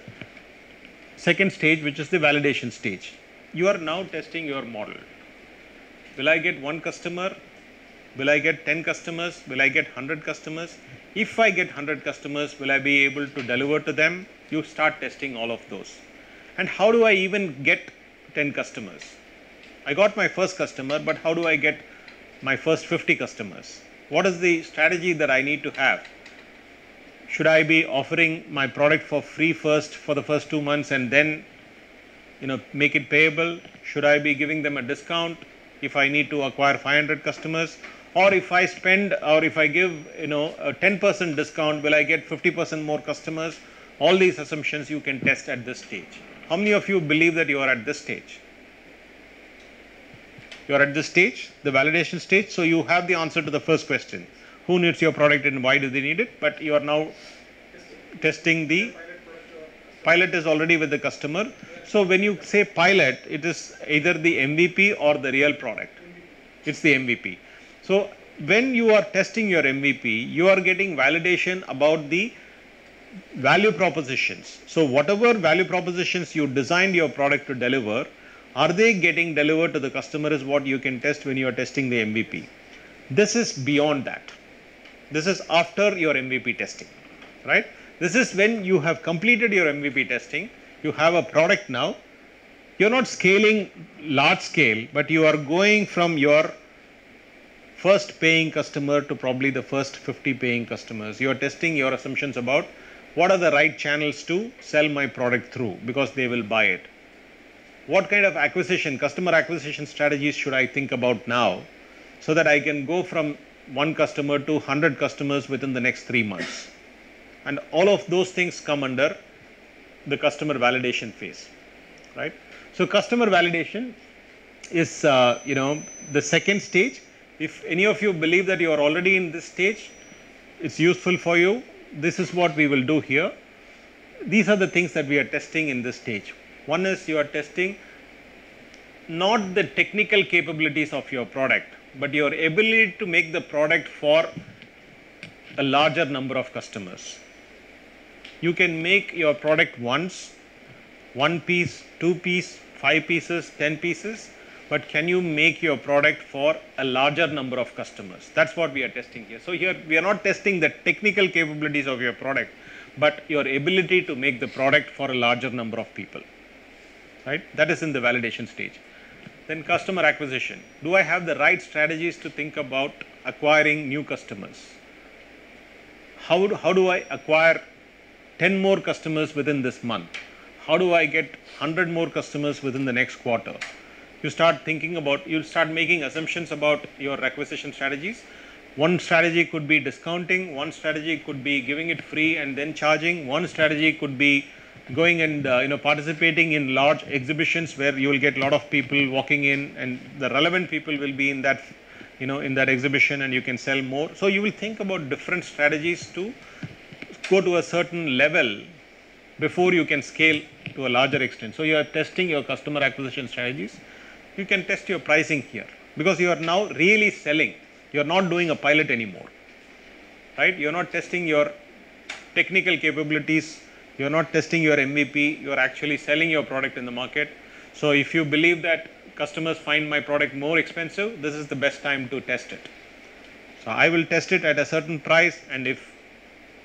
second stage, which is the validation stage. You are now testing your model. Will I get one customer? Will I get 10 customers? Will I get 100 customers? If I get 100 customers, will I be able to deliver to them? You start testing all of those. And how do I even get 10 customers? I got my first customer, but how do I get my first 50 customers? What is the strategy that I need to have? Should I be offering my product for free first for the first 2 months and then make it payable? Should I be giving them a discount if I need to acquire 500 customers? Or if I spend, or if I give a 10% discount, will I get 50% more customers? All these assumptions you can test at this stage. How many of you believe that you are at this stage? You are at this stage, the validation stage, so you have the answer to the first question. Who needs your product and why do they need it? But you are now testing the pilot is already with the customer. So when you say pilot, it is either the MVP or the real product. It's the MVP. So when you are testing your MVP, you are getting validation about the value propositions. So whatever value propositions you designed your product to deliver, are they getting delivered to the customer is what you can test when you are testing the MVP. This is beyond that. This is after your MVP testing, right? This is when you have completed your MVP testing, you have a product now, you're not scaling large scale, but you are going from your first paying customer to probably the first 50 paying customers. You are testing your assumptions about what are the right channels to sell my product through because they will buy it. What kind of customer acquisition strategies should I think about now so that I can go from 1 customer to 100 customers within the next 3 months? And all of those things come under the customer validation phase, right? So customer validation is, the second stage. If any of you believe that you are already in this stage, it's useful for you. This is what we will do here. These are the things that we are testing in this stage. One is you are testing not the technical capabilities of your product, but your ability to make the product for a larger number of customers. You can make your product once, 1 piece, 2 pieces, 5 pieces, 10 pieces, but can you make your product for a larger number of customers? That's what we are testing here. So here we are not testing the technical capabilities of your product, but your ability to make the product for a larger number of people. Right? That is in the validation stage. Then customer acquisition. Do I have the right strategies to think about acquiring new customers? How do I acquire 10 more customers within this month? How do I get 100 more customers within the next quarter? You start thinking about, you'll start making assumptions about your acquisition strategies. One strategy could be discounting, one strategy could be giving it free and then charging, one strategy could be going and participating in large exhibitions where you will get a lot of people walking in, and the relevant people will be in that in that exhibition, and you can sell more. So you will think about different strategies to go to a certain level before you can scale to a larger extent. So you are testing your customer acquisition strategies. You can test your pricing here because you are now really selling. You are not doing a pilot anymore, right? You are not testing your technical capabilities. You are not testing your MVP. You are actually selling your product in the market. So if you believe that customers find my product more expensive, this is the best time to test it. So I will test it at a certain price, and if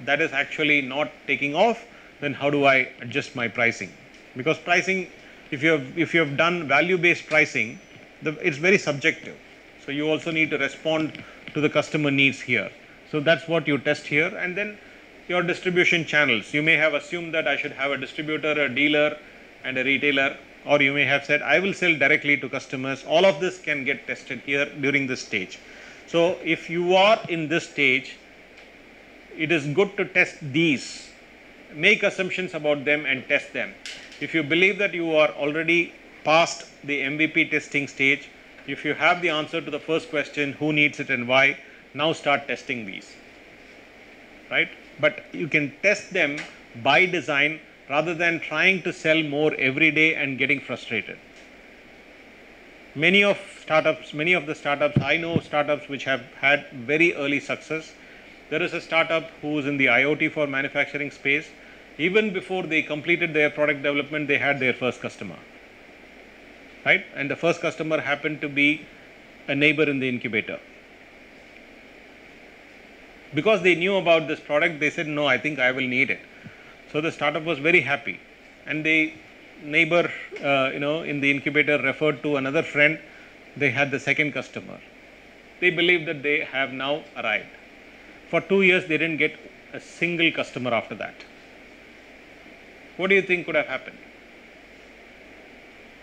that is actually not taking off, then how do I adjust my pricing? Because pricing, if you have done value-based pricing, it's very subjective. So you also need to respond to the customer needs here. So that's what you test here. And then your distribution channels. You may have assumed that I should have a distributor, a dealer, and a retailer, or you may have said I will sell directly to customers. All of this can get tested here during this stage. So if you are in this stage, it is good to test these, make assumptions about them and test them. If you believe that you are already past the MVP testing stage, if you have the answer to the first question, who needs it and why, now start testing these, right? But you can test them by design rather than trying to sell more every day and getting frustrated. Many of the startups, I know startups which have had very early success. There is a startup who is in the IoT for manufacturing space. Even before they completed their product development, they had their first customer, right? And the first customer happened to be a neighbor in the incubator. Because they knew about this product, they said, no, I think I will need it. So the startup was very happy, and the neighbor, in the incubator referred to another friend. They had the second customer. They believed that they have now arrived. For 2 years, they didn't get a single customer after that. What do you think could have happened?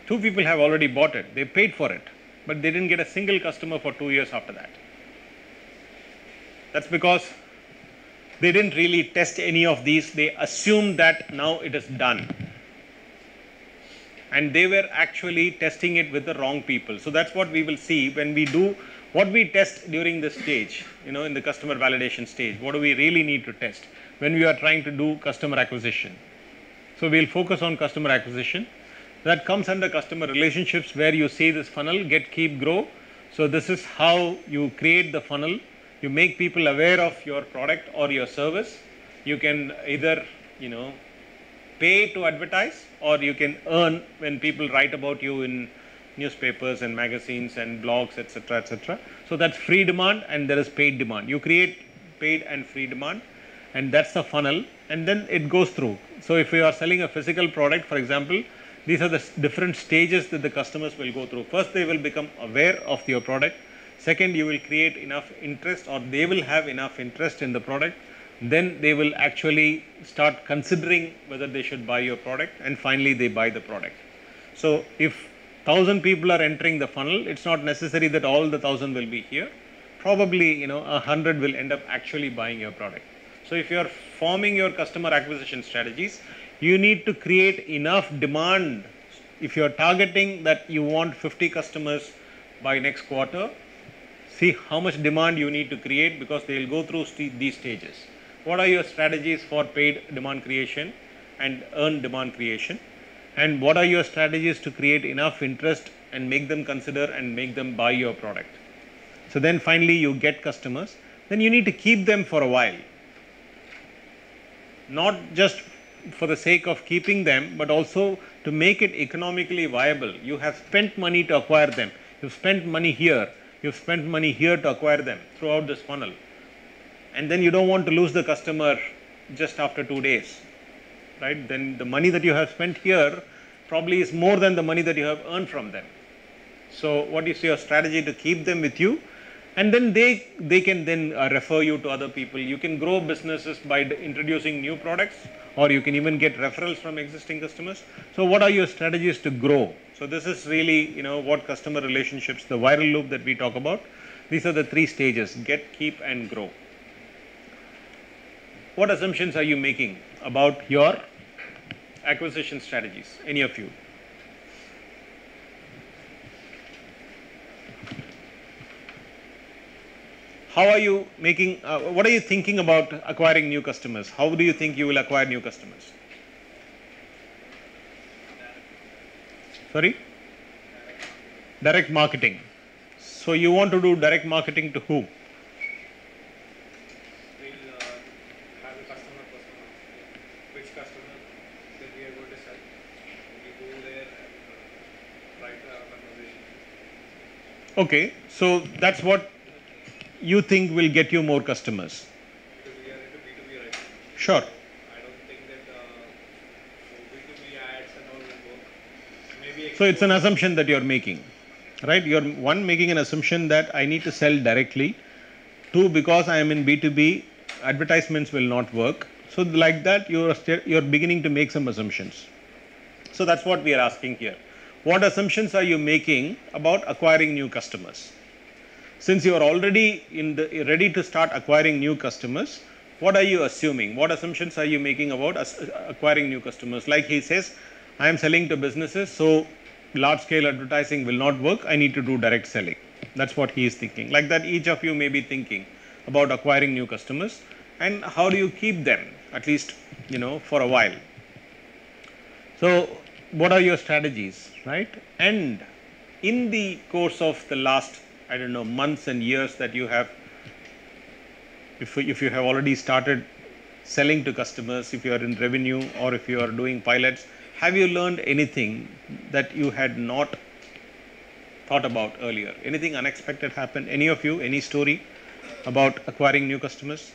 2 people have already bought it. They paid for it, but they didn't get a single customer for 2 years after that. That's because they didn't really test any of these. They assumed that now it is done. And they were actually testing it with the wrong people. So that's what we will see when we do what we test during this stage, in the customer validation stage. What do we really need to test when we are trying to do customer acquisition? So we'll focus on customer acquisition. That comes under customer relationships, where you see this funnel, get, keep, grow. So this is how you create the funnel. You make people aware of your product or your service. You can either, pay to advertise, or you can earn when people write about you in newspapers and magazines and blogs, etc., etc. So that's free demand, and there is paid demand. You create paid and free demand, and that's the funnel, and then it goes through. So if you are selling a physical product, for example, these are the different stages that the customers will go through. First, they will become aware of your product. Second, you will create enough interest, or they will have enough interest in the product. Then they will actually start considering whether they should buy your product, and finally they buy the product. So if 1,000 people are entering the funnel, it's not necessary that all the 1,000 will be here. Probably 100 will end up actually buying your product. So if you are forming your customer acquisition strategies, you need to create enough demand. If you are targeting that you want 50 customers by next quarter, see how much demand you need to create, because they will go through these stages. What are your strategies for paid demand creation and earned demand creation? And what are your strategies to create enough interest and make them consider and make them buy your product? So then finally you get customers. Then you need to keep them for a while. Not just for the sake of keeping them, but also to make it economically viable. You have spent money to acquire them. You've spent money here. You've spent money here to acquire them throughout this funnel. And then you don't want to lose the customer just after 2 days, right? Then the money that you have spent here probably is more than the money that you have earned from them. So what is your strategy to keep them with you? And then they can then refer you to other people. You can grow businesses by introducing new products, or you can even get referrals from existing customers. So what are your strategies to grow? So this is really, what customer relationships, the viral loop that we talk about. These are the three stages: get, keep, and grow. What assumptions are you making about your acquisition strategies? Any of you? How are you making, what are you thinking about acquiring new customers? How do you think you will acquire new customers? Sorry? Direct marketing. So you want to do direct marketing to who? We'll have a customer persona. Which customer that we are going to sell. We go there and try to have a conversation. Okay, so that's what you think will get you more customers. Because we are into B2B right now. Sure. I don't think that B2B ads and all will work. Maybe So it's an assumption that you're making, right? You're one, making an assumption that I need to sell directly. Two, because I am in B2B, advertisements will not work. So like that, you're beginning to make some assumptions. So that's what we are asking here. What assumptions are you making about acquiring new customers? Since you are already ready to start acquiring new customers, what are you assuming? What assumptions are you making about acquiring new customers? Like he says, I am selling to businesses, so large scale advertising will not work. I need to do direct selling. That's what he is thinking. Like that, each of you may be thinking about acquiring new customers and how do you keep them, at least, for a while. So what are your strategies, right? And in the course of the last, I don't know, months and years that you have, if you have already started selling to customers, if you are in revenue or if you are doing pilots, have you learned anything that you had not thought about earlier? Anything unexpected happened? Any of you, any story about acquiring new customers?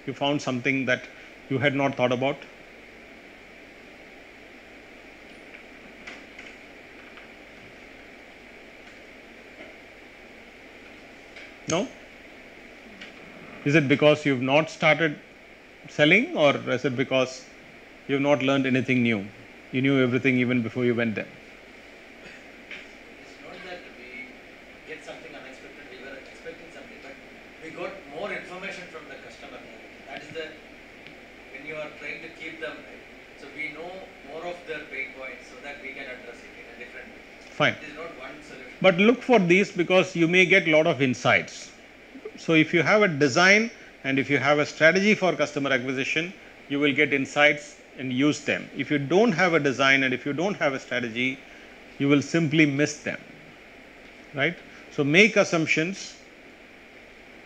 You found something that you had not thought about? No? Is it because you've not started selling, or is it because you've not learned anything new? You knew everything even before you went there. It's not that we get something unexpected, we were expecting something, but we got more information from the customer. That is when you are trying to keep them, right? So we know more of their pain points so that we can address it in a different way. Fine. It is not one solution. But look for these because you may get a lot of insights. So if you have a design and if you have a strategy for customer acquisition, you will get insights and use them. If you don't have a design and if you don't have a strategy, you will simply miss them, right? So make assumptions,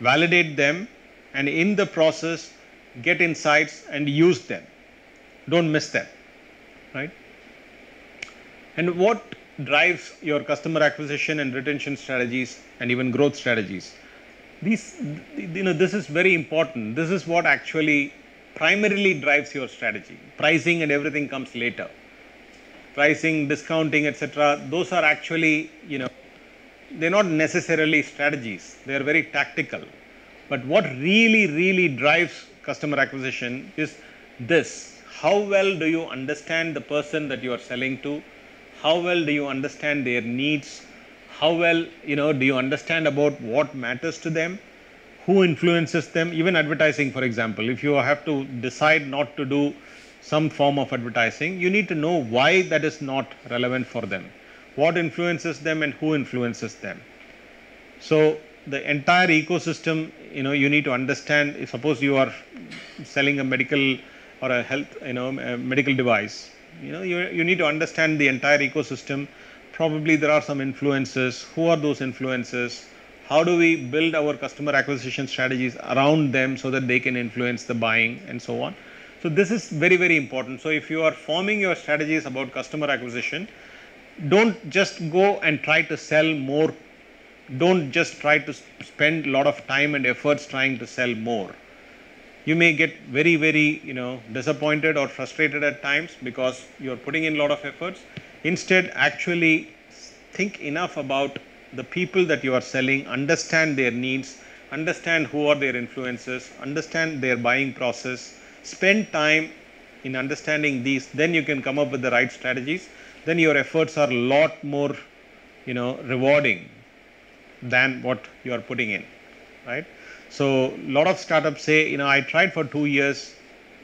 validate them, and in the process, get insights and use them. Don't miss them, right? And what drives your customer acquisition and retention strategies and even growth strategies? This is very important. This is what actually primarily drives your strategy. Pricing and everything comes later. Pricing, discounting, etc. Those are actually, they're not necessarily strategies. They are very tactical. But what really drives customer acquisition is this: how well do you understand the person that you are selling to? How well do you understand their needs? How well, do you understand about what matters to them? Who influences them? Even advertising, for example, if you have to decide not to do some form of advertising, you need to know why that is not relevant for them. What influences them and who influences them? So the entire ecosystem, you need to understand. Suppose you are selling a medical or a health, a medical device, you need to understand the entire ecosystem. Probably there are some influences. Who are those influences? How do we build our customer acquisition strategies around them so that they can influence the buying and so on? So this is very important. So if you are forming your strategies about customer acquisition, don't just go and try to sell more. Don't just try to spend a lot of time and efforts trying to sell more. You may get very disappointed or frustrated at times because you're putting in a lot of efforts. Instead, actually think enough about the people that you are selling, understand their needs, understand who are their influences, understand their buying process, spend time in understanding these, then you can come up with the right strategies. Then your efforts are a lot more, rewarding. than what you are putting in, right? So a lot of startups say, you know, I tried for 2 years,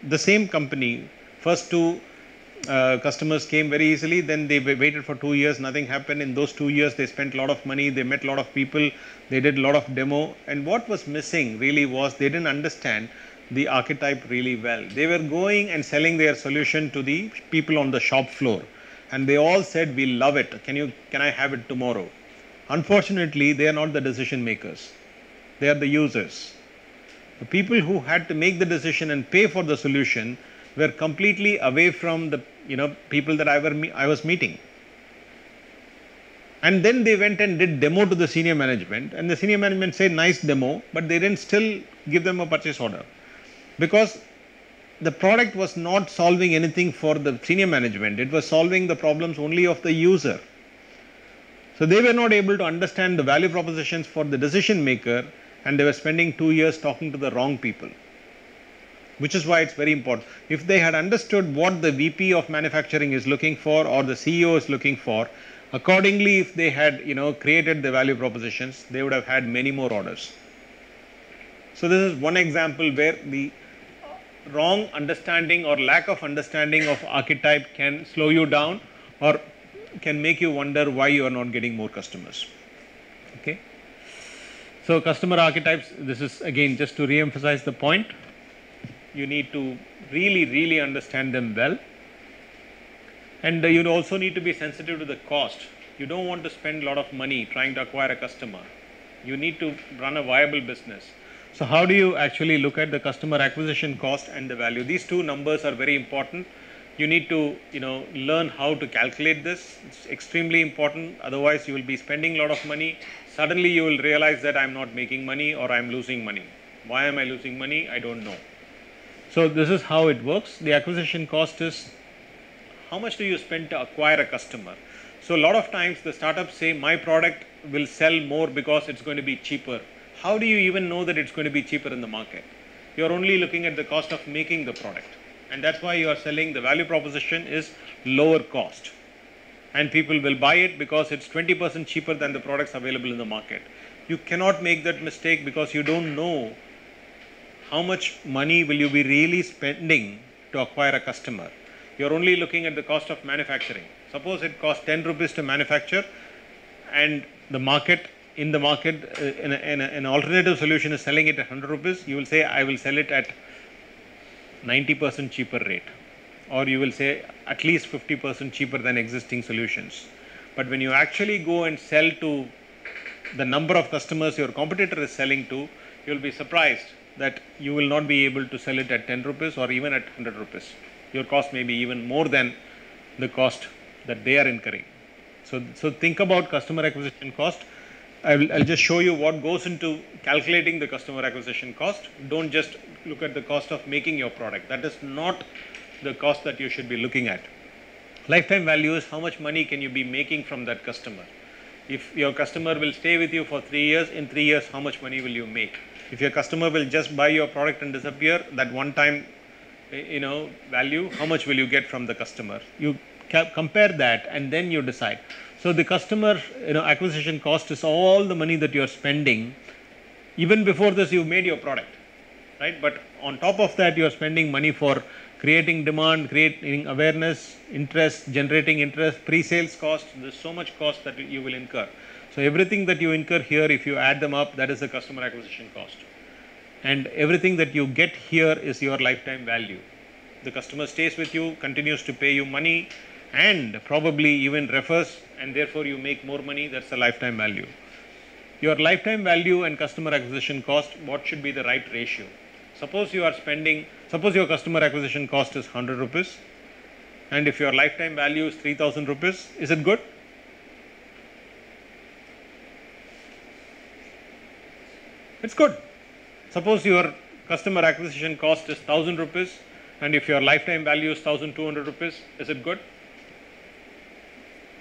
the same company, first two customers came very easily, then they waited for 2 years, nothing happened. In those 2 years, they spent a lot of money, they met a lot of people, they did a lot of demo, and what was missing really was they didn't understand the archetype really well. They were going and selling their solution to the people on the shop floor, and they all said, we love it, can I have it tomorrow? Unfortunately, they are not the decision makers, they are the users. The people who had to make the decision and pay for the solution were completely away from the people that I was meeting. And then they went and did demo to the senior management, and the senior management said nice demo, but they didn't still give them a purchase order, because the product was not solving anything for the senior management, it was solving the problems only of the user. So they were not able to understand the value propositions for the decision maker, and they were spending 2 years talking to the wrong people. Which is why it's very important. If they had understood what the VP of manufacturing is looking for or the CEO is looking for, accordingly, if they had created the value propositions, they would have had many more orders. So this is one example where the wrong understanding or lack of understanding of archetype can slow you down or can make you wonder why you are not getting more customers. Okay. So customer archetypes, this is again just to re-emphasize the point. You need to really understand them well, and you also need to be sensitive to the cost. You don't want to spend a lot of money trying to acquire a customer. You need to run a viable business. So how do you actually look at the customer acquisition cost and the value? These two numbers are very important. You need to learn how to calculate this. It's extremely important, otherwise you will be spending a lot of money. Suddenly you will realize that I'm not making money or I'm losing money. Why am I losing money? I don't know. So this is how it works. The acquisition cost is how much do you spend to acquire a customer. So a lot of times the startups say my product will sell more because it's going to be cheaper. How do you even know that it's going to be cheaper in the market? You're only looking at the cost of making the product, and that's why you are selling. The value proposition is lower cost, and people will buy it because it's 20% cheaper than the products available in the market. You cannot make that mistake because you don't know how much money will you be really spending to acquire a customer. You're only looking at the cost of manufacturing. Suppose it costs 10 rupees to manufacture, and the market, in an alternative solution is selling it at 100 rupees. You will say, I will sell it at 90% cheaper rate, or you will say at least 50% cheaper than existing solutions. But when you actually go and sell to the number of customers your competitor is selling to, you will be surprised that you will not be able to sell it at 10 rupees or even at 100 rupees. Your cost may be even more than the cost that they are incurring. So think about customer acquisition cost. I'll just show you what goes into calculating the customer acquisition cost. Don't just look at the cost of making your product. That is not the cost that you should be looking at. Lifetime value is how much money can you be making from that customer. If your customer will stay with you for 3 years, in 3 years how much money will you make? If your customer will just buy your product and disappear, that one time value, how much will you get from the customer? You compare that and then you decide. So the customer acquisition cost is all the money that you are spending. Even before this you've made your product, right? But on top of that you are spending money for creating demand, creating awareness, interest, generating interest, pre-sales cost. There's so much cost that you will incur. So everything that you incur here, if you add them up, that is the customer acquisition cost. And everything that you get here is your lifetime value. The customer stays with you, continues to pay you money, and probably even refers, and therefore you make more money. That's the lifetime value. Your lifetime value and customer acquisition cost, what should be the right ratio? Suppose your customer acquisition cost is 100 rupees, and if your lifetime value is 3000 rupees, is it good? It's good. Suppose your customer acquisition cost is 1000 rupees, and if your lifetime value is 1200 rupees, is it good?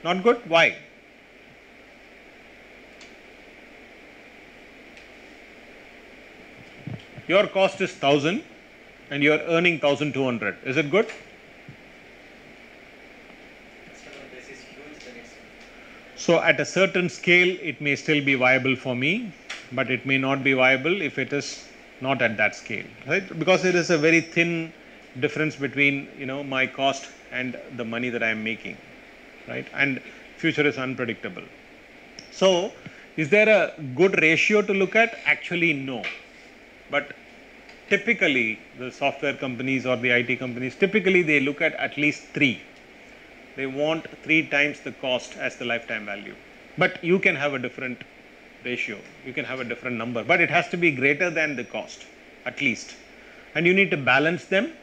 Not good? Why? Your cost is 1000 and you are earning 1200. Is it good? So at a certain scale, it may still be viable for me, but it may not be viable if it is not at that scale, right? Because it is a very thin difference between, my cost and the money that I am making, right? And future is unpredictable. So is there a good ratio to look at? Actually, no. But typically, the software companies or the IT companies, typically they look at least 3. They want 3 times the cost as the lifetime value. But you can have a different ratio, you can have a different number, but it has to be greater than the cost, at least. And you need to balance them.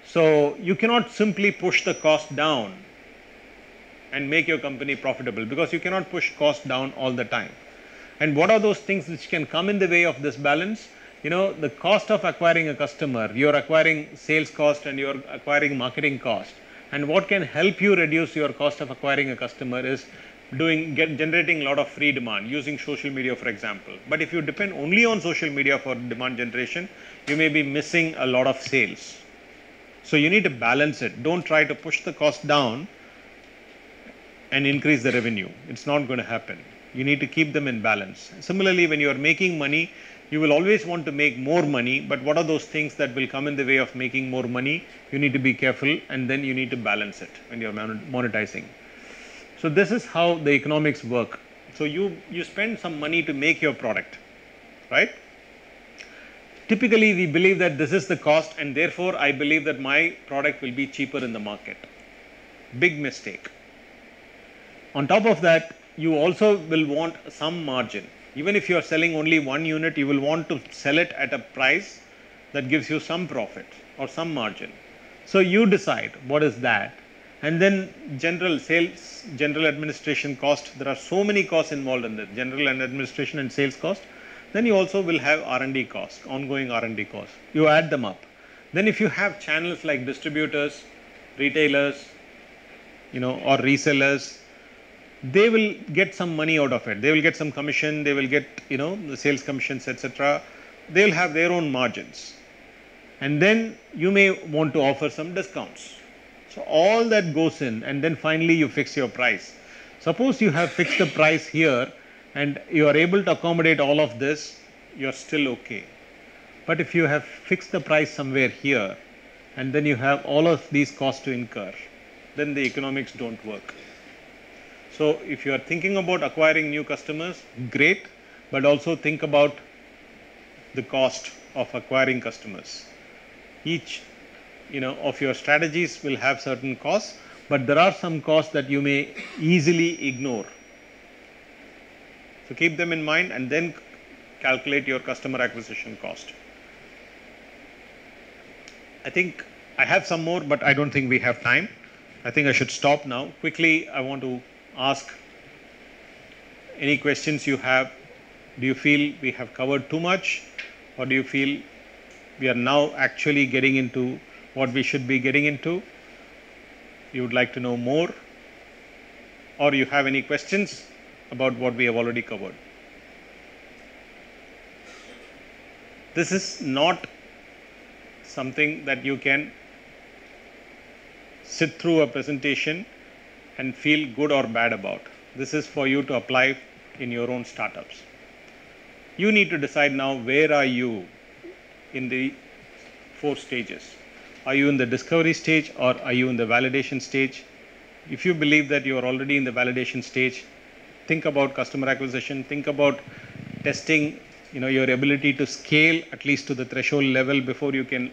So you cannot simply push the cost down and make your company profitable, because you cannot push cost down all the time. And what are those things which can come in the way of this balance? The cost of acquiring a customer, you're acquiring sales cost and you're acquiring marketing cost. And what can help you reduce your cost of acquiring a customer is generating a lot of free demand using social media, for example. But if you depend only on social media for demand generation, you may be missing a lot of sales. So you need to balance it. Don't try to push the cost down and increase the revenue. It's not going to happen. You need to keep them in balance. Similarly, when you are making money, you will always want to make more money, but what are those things that will come in the way of making more money? You need to be careful, and then you need to balance it when you are monetizing. So this is how the economics work. So you spend some money to make your product, right? Typically, we believe that this is the cost, and therefore I believe that my product will be cheaper in the market. Big mistake. On top of that, you also will want some margin. Even if you are selling only 1 unit, you will want to sell it at a price that gives you some profit or some margin. So you decide what is that. And then general sales, general administration cost, there are so many costs involved in this, general and administration and sales cost. Then you also will have R&D cost, ongoing R&D cost. You add them up. Then if you have channels like distributors, retailers, or resellers, they will get some money out of it. They will get some commission, they will get, the sales commissions, etc. They will have their own margins. And then you may want to offer some discounts. So all that goes in, and then finally you fix your price. Suppose you have fixed the price here and you are able to accommodate all of this, you are still okay. But if you have fixed the price somewhere here and then you have all of these costs to incur, then the economics don't work. So if you are thinking about acquiring new customers, great, but also think about the cost of acquiring customers. Each, of your strategies will have certain costs, but there are some costs that you may easily ignore. So keep them in mind and then calculate your customer acquisition cost. I think I have some more, but I don't think we have time. I think I should stop now. Quickly, I want to ask any questions you have. Do you feel we have covered too much, or do you feel we are now actually getting into what we should be getting into? You would like to know more, or you have any questions about what we have already covered? This is not something that you can sit through a presentation and feel good or bad about. This is for you to apply in your own startups. You need to decide now, where are you in the 4 stages? Are you in the discovery stage, or are you in the validation stage? If you believe that you are already in the validation stage, think about customer acquisition, think about testing, your ability to scale at least to the threshold level before you can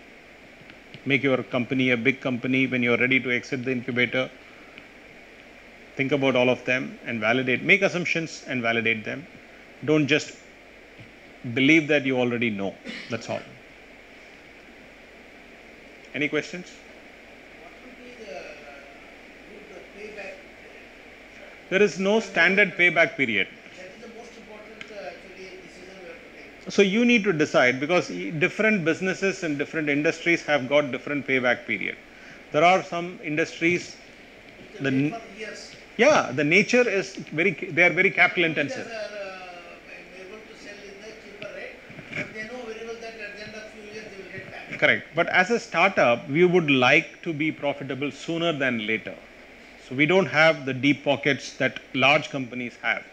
make your company a big company when you are ready to exit the incubator. Think about all of them and validate. Make assumptions and validate them. Don't just believe that you already know. That's all. Any questions? What will be the good payback? There is no standard payback period. That is the most important actually decision we have to take. So you need to decide, because different businesses and different industries have got different payback period. There are some industries, It can wait for years. the nature is they are very capital intensive. They are able to sell in a cheaper rate, but they know very well that at the end of few years they will get back. Correct. But as a startup, we would like to be profitable sooner than later. So we don't have the deep pockets that large companies have.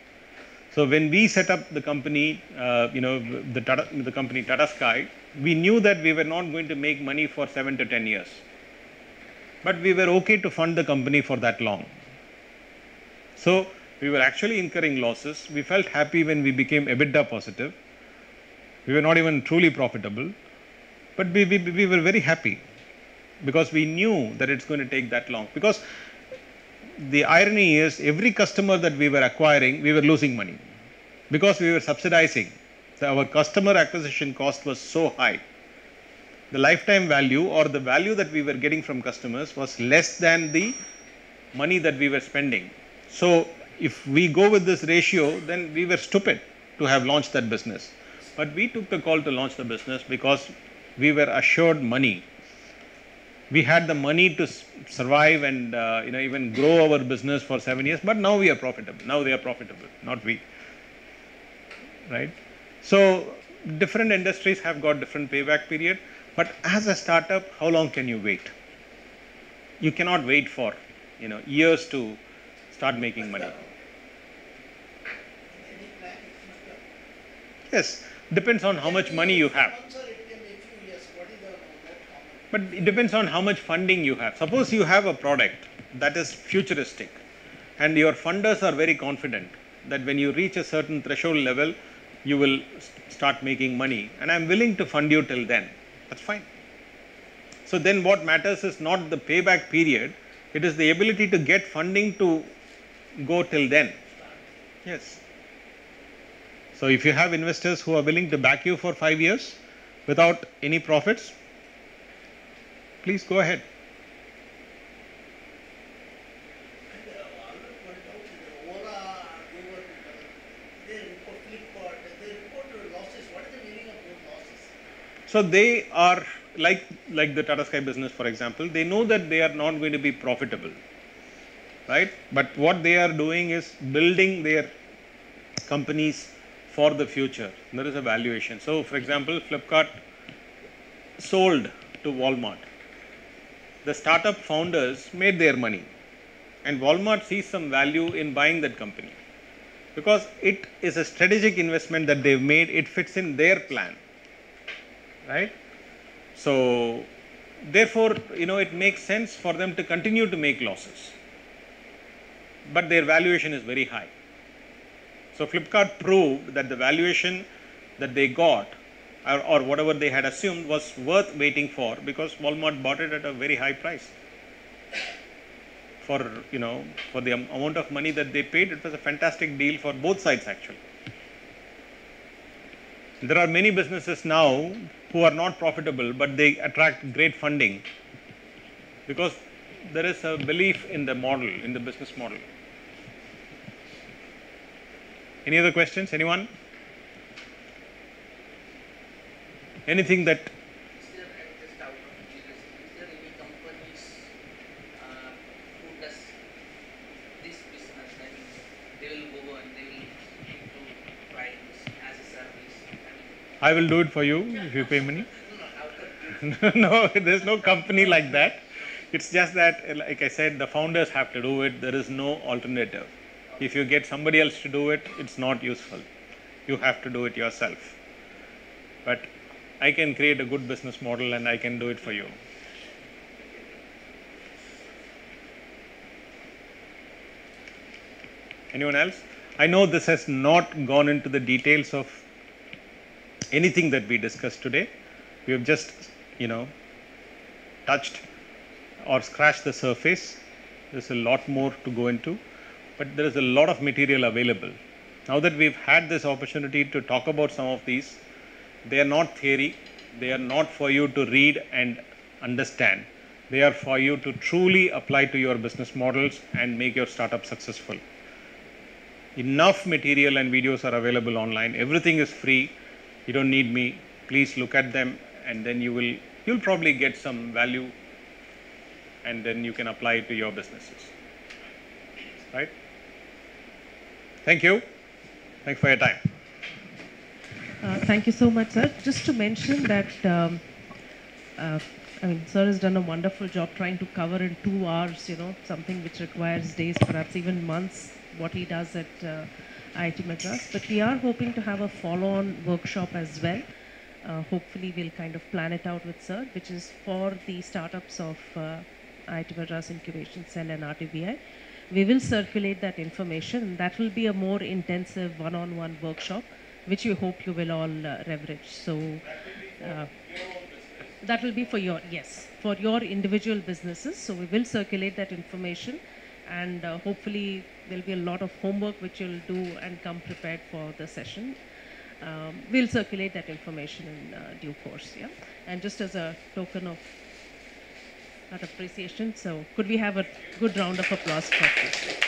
So when we set up the company, the company Tata Sky, we knew that we were not going to make money for 7 to 10 years. But we were okay to fund the company for that long. So we were actually incurring losses. We felt happy when we became EBITDA positive. We were not even truly profitable, but we were very happy because we knew that it's going to take that long. Because the irony is, every customer that we were acquiring, we were losing money because we were subsidizing. So our customer acquisition cost was so high. The lifetime value or the value that we were getting from customers was less than the money that we were spending. So if we go with this ratio, then we were stupid to have launched that business. But we took the call to launch the business because we were assured money. We had the money to survive and even grow our business for 7 years. But now we are profitable. Now they are profitable, not we. Right? So different industries have got different payback period. But as a startup, how long can you wait? You cannot wait for years to start making money. Any plan in future? Yes, depends on how much money you have. Months or it can be a few years. What is the more common? But it depends on how much funding you have. Suppose you have a product that is futuristic and your funders are very confident that when you reach a certain threshold level, you will start making money, and I'm willing to fund you till then. That's fine. So then what matters is not the payback period, it is the ability to get funding to go till then. Yes. So if you have investors who are willing to back you for 5 years without any profits, please go ahead. And another point out is Ola, Uber, they report Flipkart, they report losses. What is the meaning of those losses? So they are like the Tata Sky business, for example, they know that they are not going to be profitable, right? But what they are doing is building their companies for the future. There is a valuation. So for example, Flipkart sold to Walmart. The startup founders made their money, and Walmart sees some value in buying that company because it is a strategic investment that they've made. It fits in their plan, right? So therefore, it makes sense for them to continue to make losses, but their valuation is very high. So Flipkart proved that the valuation that they got or whatever they had assumed was worth waiting for, because Walmart bought it at a very high price. For the amount of money that they paid, it was a fantastic deal for both sides actually. There are many businesses now who are not profitable, but they attract great funding because there is a belief in the model, in the business model. Any other questions? Anyone? Anything that Is there, just out of curiosity, is there any companies who does this business? I mean, they will go and they will give to clients as a service. I will do it for you if you pay money? No, there's no company like that. It's just that, like I said, the founders have to do it. There is no alternative. If you get somebody else to do it, it's not useful. You have to do it yourself. But I can create a good business model and I can do it for you. Anyone else? I know this has not gone into the details of anything that we discussed today. We have just, touched or scratched the surface. There's a lot more to go into, but there is a lot of material available. Now that we've had this opportunity to talk about some of these, they are not theory. They are not for you to read and understand. They are for you to truly apply to your business models and make your startup successful. Enough material and videos are available online. Everything is free. You don't need me. Please look at them, and then you'll probably get some value, and then you can apply it to your businesses. Right? Thank you. Thanks for your time. Thank you so much, sir. Just to mention that I mean, sir has done a wonderful job trying to cover in 2 hours, something which requires days, perhaps even months, what he does at IIT Madras. But we are hoping to have a follow-on workshop as well. Hopefully, we'll kind of plan it out with sir, which is for the startups of IIT Madras Incubation Cell and RTBI. We will circulate that information. That will be a more intensive one-on-one workshop, which we hope you will all leverage. So. That will be for your, yes, for your individual businesses. So we will circulate that information, and hopefully there'll be a lot of homework which you'll do and come prepared for the session. We'll circulate that information in due course, yeah. And just as a token of that appreciation, so could we have a good round of applause for this?